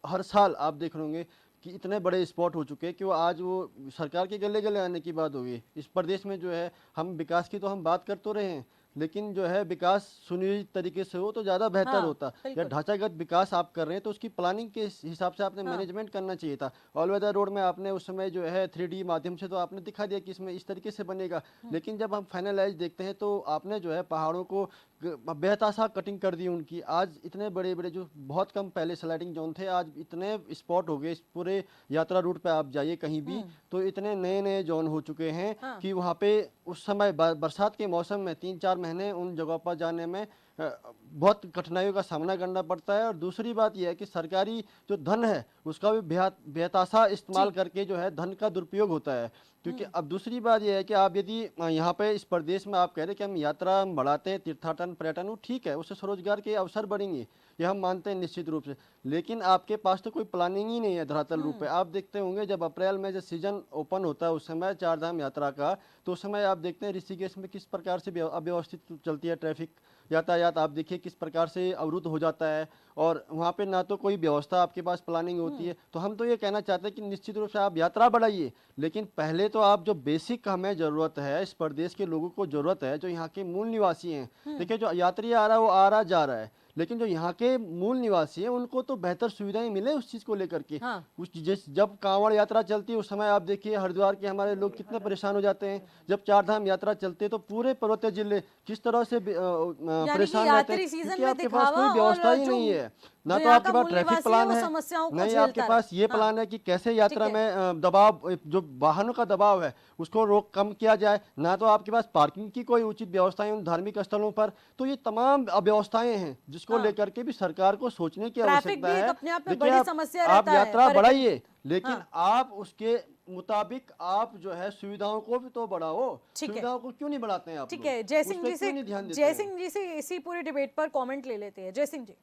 Speaker 9: हर साल आप देख रहे होंगे कि इतने बड़े स्पॉट हो चुके हैं कि वो आज वो सरकार के गले गले आने की बात होगी। इस प्रदेश में जो है हम विकास की तो हम बात कर तो रहे हैं, लेकिन जो है विकास सुनियोजित तरीके से हो तो ज़्यादा बेहतर होता। या ढांचागत विकास आप कर रहे हैं तो उसकी प्लानिंग के हिसाब से आपने मैनेजमेंट करना चाहिए था। ऑल वेदर रोड में आपने उस समय जो है 3D माध्यम से तो आपने दिखा दिया कि इसमें इस तरीके से बनेगा, लेकिन जब हम फाइनलाइज देखते हैं तो आपने जो है पहाड़ों को बेहताशा कटिंग कर दी उनकी। आज इतने बड़े बड़े जो बहुत कम पहले स्लाइडिंग जोन थे, आज इतने स्पॉट हो गए, इस पूरे यात्रा रूट पे आप जाइए कहीं भी तो इतने नए नए जोन हो चुके हैं कि वहाँ पे उस समय बरसात के मौसम में 3-4 महीने उन जगहों पर जाने में बहुत कठिनाइयों का सामना करना पड़ता है। और दूसरी बात यह है कि सरकारी जो धन है उसका भी बेहताशा इस्तेमाल करके जो है धन का दुरुपयोग होता है। क्योंकि अब दूसरी बात यह है कि आप यदि यहाँ पे इस प्रदेश में आप कह रहे हैं कि हम यात्रा बढ़ाते हैं, तीर्थाटन पर्यटन, वो ठीक है, उससे स्वरोजगार के अवसर बढ़ेंगे, ये हम मानते हैं निश्चित रूप से, लेकिन आपके पास तो कोई प्लानिंग ही नहीं है धरातल रूप पे। आप देखते होंगे जब अप्रैल में जब सीजन ओपन होता है उस समय चारधाम यात्रा का, तो उस समय आप देखते हैं ऋषिकेश में किस प्रकार से अव्यवस्थित चलती है ट्रैफिक, यातायात आप देखिए किस प्रकार से अवरुद्ध हो जाता है, और वहाँ पे ना तो कोई व्यवस्था आपके पास प्लानिंग होती है। तो हम तो ये कहना चाहते हैं कि निश्चित रूप से आप यात्रा बढ़ाइए, लेकिन पहले तो आप जो बेसिक हमें ज़रूरत है, इस प्रदेश के लोगों को ज़रूरत है, जो यहाँ के मूल निवासी हैं, देखिए जो यात्री आ रहा है वो आ रहा जा रहा है, लेकिन जो यहाँ के मूल निवासी हैं उनको तो बेहतर सुविधाएं मिले उस चीज़ को लेकर के।
Speaker 1: हाँ।
Speaker 9: जब कांवड़ यात्रा चलती है उस समय आप देखिए हरिद्वार के हमारे लोग कितने परेशान हो जाते हैं। जब चारधाम यात्रा चलते हैं तो पूरे पर्वतीय जिले किस तरह से परेशान रहते हैं, क्योंकि आपके पास कोई व्यवस्था ही नहीं है। ना तो आपके पास ट्रैफिक प्लान है, नहीं आपके पास ये प्लान है कि कैसे यात्रा में दबाव, जो वाहनों का दबाव है उसको रोक कम किया जाए, ना तो आपके पास पार्किंग की कोई उचित व्यवस्थाएं उन धार्मिक स्थलों पर। तो ये तमाम अव्यवस्थाएं हैं जिसको लेकर के भी सरकार को सोचने की आवश्यकता है। देखिए आप यात्रा बढ़ाइए, लेकिन आप उसके मुताबिक आप जो है सुविधाओं को भी तो बढ़ाओ। सुविधाओं को क्यों नहीं बढ़ाते हैं आप?
Speaker 10: ठीक है, जय सिंह जी से इसी पूरे डिबेट पर कमेंट ले लेते हैं। जय सिंह जी,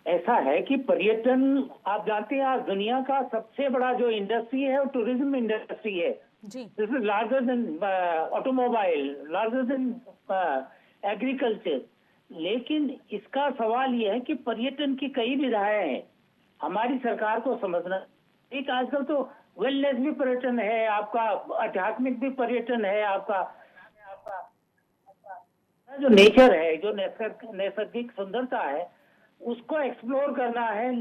Speaker 11: ऐसा है कि पर्यटन, आप जानते हैं आज दुनिया का सबसे बड़ा जो इंडस्ट्री है वो टूरिज्म इंडस्ट्री है
Speaker 10: जी।
Speaker 11: This is larger than automobile, larger than agriculture. लेकिन इसका सवाल यह है कि पर्यटन की कई विधाएं हैं, हमारी सरकार को समझना। एक आजकल तो वेलनेस भी पर्यटन है, आपका आध्यात्मिक भी पर्यटन है, आपका जो नेचर है, जो नैसर्गिक सुंदरता है उसको एक्सप्लोर करना है।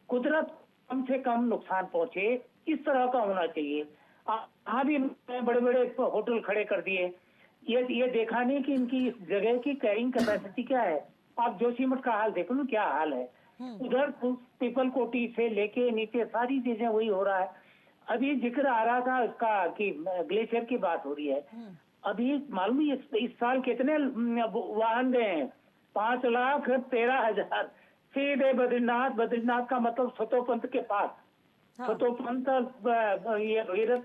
Speaker 11: कुदरत कम से कम नुकसान पहुंचे, इस तरह का होना चाहिए। यहाँ भी बड़े बड़े होटल खड़े कर दिए, ये देखा नहीं कि इनकी इस जगह की कैरिंग कैपेसिटी क्या है। आप जोशीमठ का हाल देखो ना, क्या हाल है। उधर पीपल कोटी से लेके नीचे सारी चीजें वही हो रहा है। अभी जिक्र आ रहा था इसका कि ग्लेशियर की बात हो रही है। अभी मालूम है इस साल कितने वाहन गए हैं? 5,13,000 सीधे बद्रीनाथ। बद्रीनाथ का मतलब सतोपंथ के पास। सतोपंथ ये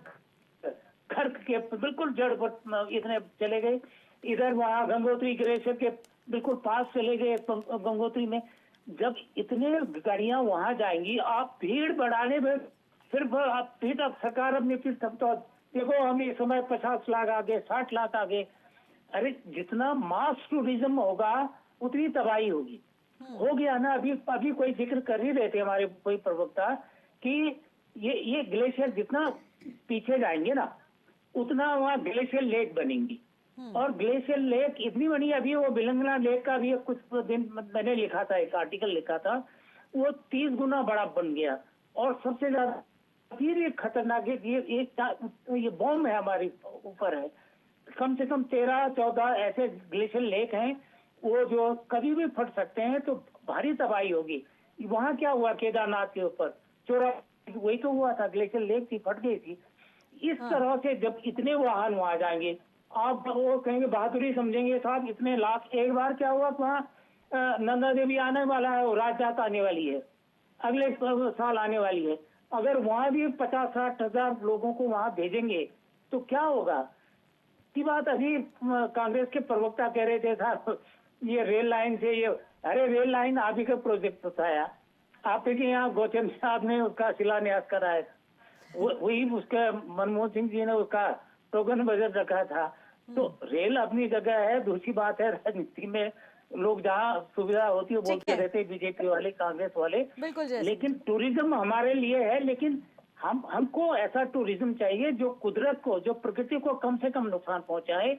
Speaker 11: खर्क के बिल्कुल जड़ पर इतने चले गए। इधर वहाँ गंगोत्री ग्लेशियर के बिल्कुल पास चले गए गंगोत्री में। जब इतने गाड़ियां वहां जाएंगी, आप भीड़ बढ़ाने में सिर्फ आप सरकार अपनी फिर तो देखो हम इस समय 50 लाख आगे, 60 लाख आगे। अरे जितना मास टूरिज्म होगा उतनी तबाही होगी। हो गया ना। अभी कोई जिक्र कर ही रहे थे हमारे कोई प्रवक्ता कि ये ग्लेशियर जितना पीछे जाएंगे ना उतना वहाँ ग्लेशियर लेक बनेंगी। और ग्लेशियर लेक इतनी बनी, अभी वो बिलंगना लेक का भी कुछ दिन मैंने लिखा था, एक आर्टिकल लिखा था, वो 30 गुना बड़ा बन गया। और सबसे ज्यादा फिर ये खतरनाक ये बॉम्ब है हमारे ऊपर है। कम से कम 13-14 ऐसे ग्लेशियर लेक हैं वो जो कभी भी फट सकते हैं, तो भारी तबाही होगी। वहाँ क्या हुआ केदारनाथ के ऊपर, वही तो हुआ था, ग्लेशियर लेक थी, फट गई थी। इस तरह से जब इतने वाहन वहां जाएंगे, आप वो कहेंगे बहादुरी समझेंगे साहब, इतने लाख। एक बार क्या हुआ वहाँ नंदा देवी आने वाला है, वो राजजात आने वाली है, अगले साल आने वाली है। अगर वहाँ भी 50-60 हजार लोगों को वहाँ भेजेंगे तो क्या होगा? की बात अभी कांग्रेस के प्रवक्ता कह रहे थे साहब ये रेल लाइन से ये, अरे रेल लाइन आप ही का प्रोजेक्ट बताया, आप ही के यहाँ गौतम साहब ने उसका शिलान्यास कराया, वही उसका मनमोहन सिंह जी ने उसका टोकन बजट रखा था। तो रेल अपनी जगह है। दूसरी बात है राजनीति में लोग जहाँ सुविधा होती है बोलते रहते हैं, बीजेपी वाले, कांग्रेस वाले। लेकिन टूरिज्म हमारे लिए है, लेकिन हमको ऐसा टूरिज्म चाहिए जो कुदरत को, जो प्रकृति को कम से कम नुकसान पहुंचाए,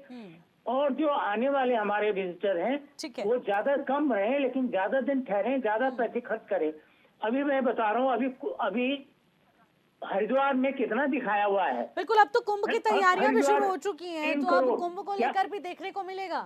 Speaker 11: और जो आने वाले हमारे विजिटर हैं वो ज्यादा कम रहे लेकिन ज्यादा दिन ठहरे, ज्यादा पैसे खर्च करें। अभी मैं बता रहा हूँ, अभी हरिद्वार में कितना दिखाया हुआ है।
Speaker 10: बिल्कुल, अब तो कुंभ की तैयारियां भी शुरू हो चुकी हैं, तो अब कुंभ को लेकर भी देखने को मिलेगा।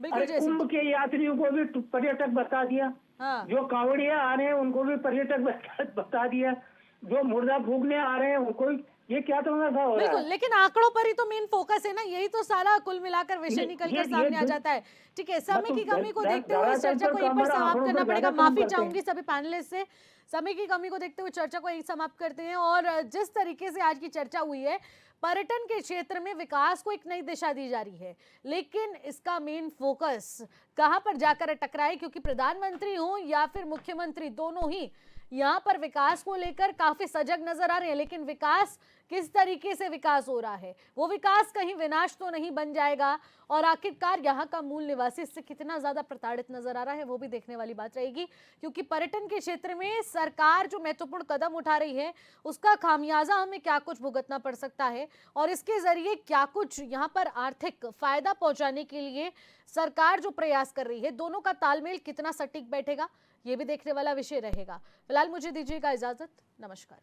Speaker 10: बिल्कुल,
Speaker 11: कुंभ के यात्रियों को भी पर्यटक बता दिया। जो कांवड़िया आ रहे हैं उनको भी पर्यटक बता दिया। जो मुर्दा फूकने आ रहे हैं उनको, ये क्या तमाशा हो रहा है?
Speaker 10: बिल्कुल, लेकिन आंकड़ों पर ही तो मेन फोकस है ना, यही तो सारा कुल मिलाकर विषय निकल कर सामने आ जाता है। ठीक है, समय की कमी को देखते हुए इस चर्चा को यहीं पर समाप्त करना पड़ेगा। माफी चाहूंगी सभी पैनलिस्ट से, समय की कमी को देखते हुए चर्चा को यहीं समाप्त करते हैं। और जिस तरीके से आज की चर्चा हुई है, पर्यटन के क्षेत्र में विकास को एक नई दिशा दी जा रही है, लेकिन इसका मेन फोकस कहां पर जाकर टकराए, क्योंकि प्रधानमंत्री हो या फिर मुख्यमंत्री, दोनों ही यहाँ पर विकास को लेकर काफी सजग नजर आ रहे हैं, लेकिन विकास
Speaker 1: किस तरीके से विकास हो रहा है, वो विकास कहीं विनाश तो नहीं बन जाएगा, और आखिरकार यहाँ का मूल निवासी इससे कितना ज्यादा प्रताड़ित नजर आ रहा है वो भी देखने वाली बात रहेगी। क्योंकि पर्यटन के क्षेत्र में सरकार जो महत्वपूर्ण कदम उठा रही है उसका खामियाजा हमें क्या कुछ भुगतना पड़ सकता है, और इसके जरिए क्या कुछ यहाँ पर आर्थिक फायदा पहुंचाने के लिए सरकार जो प्रयास कर रही है, दोनों का तालमेल कितना सटीक बैठेगा, ये भी देखने वाला विषय रहेगा। फिलहाल मुझे दीजिएगा इजाजत, नमस्कार।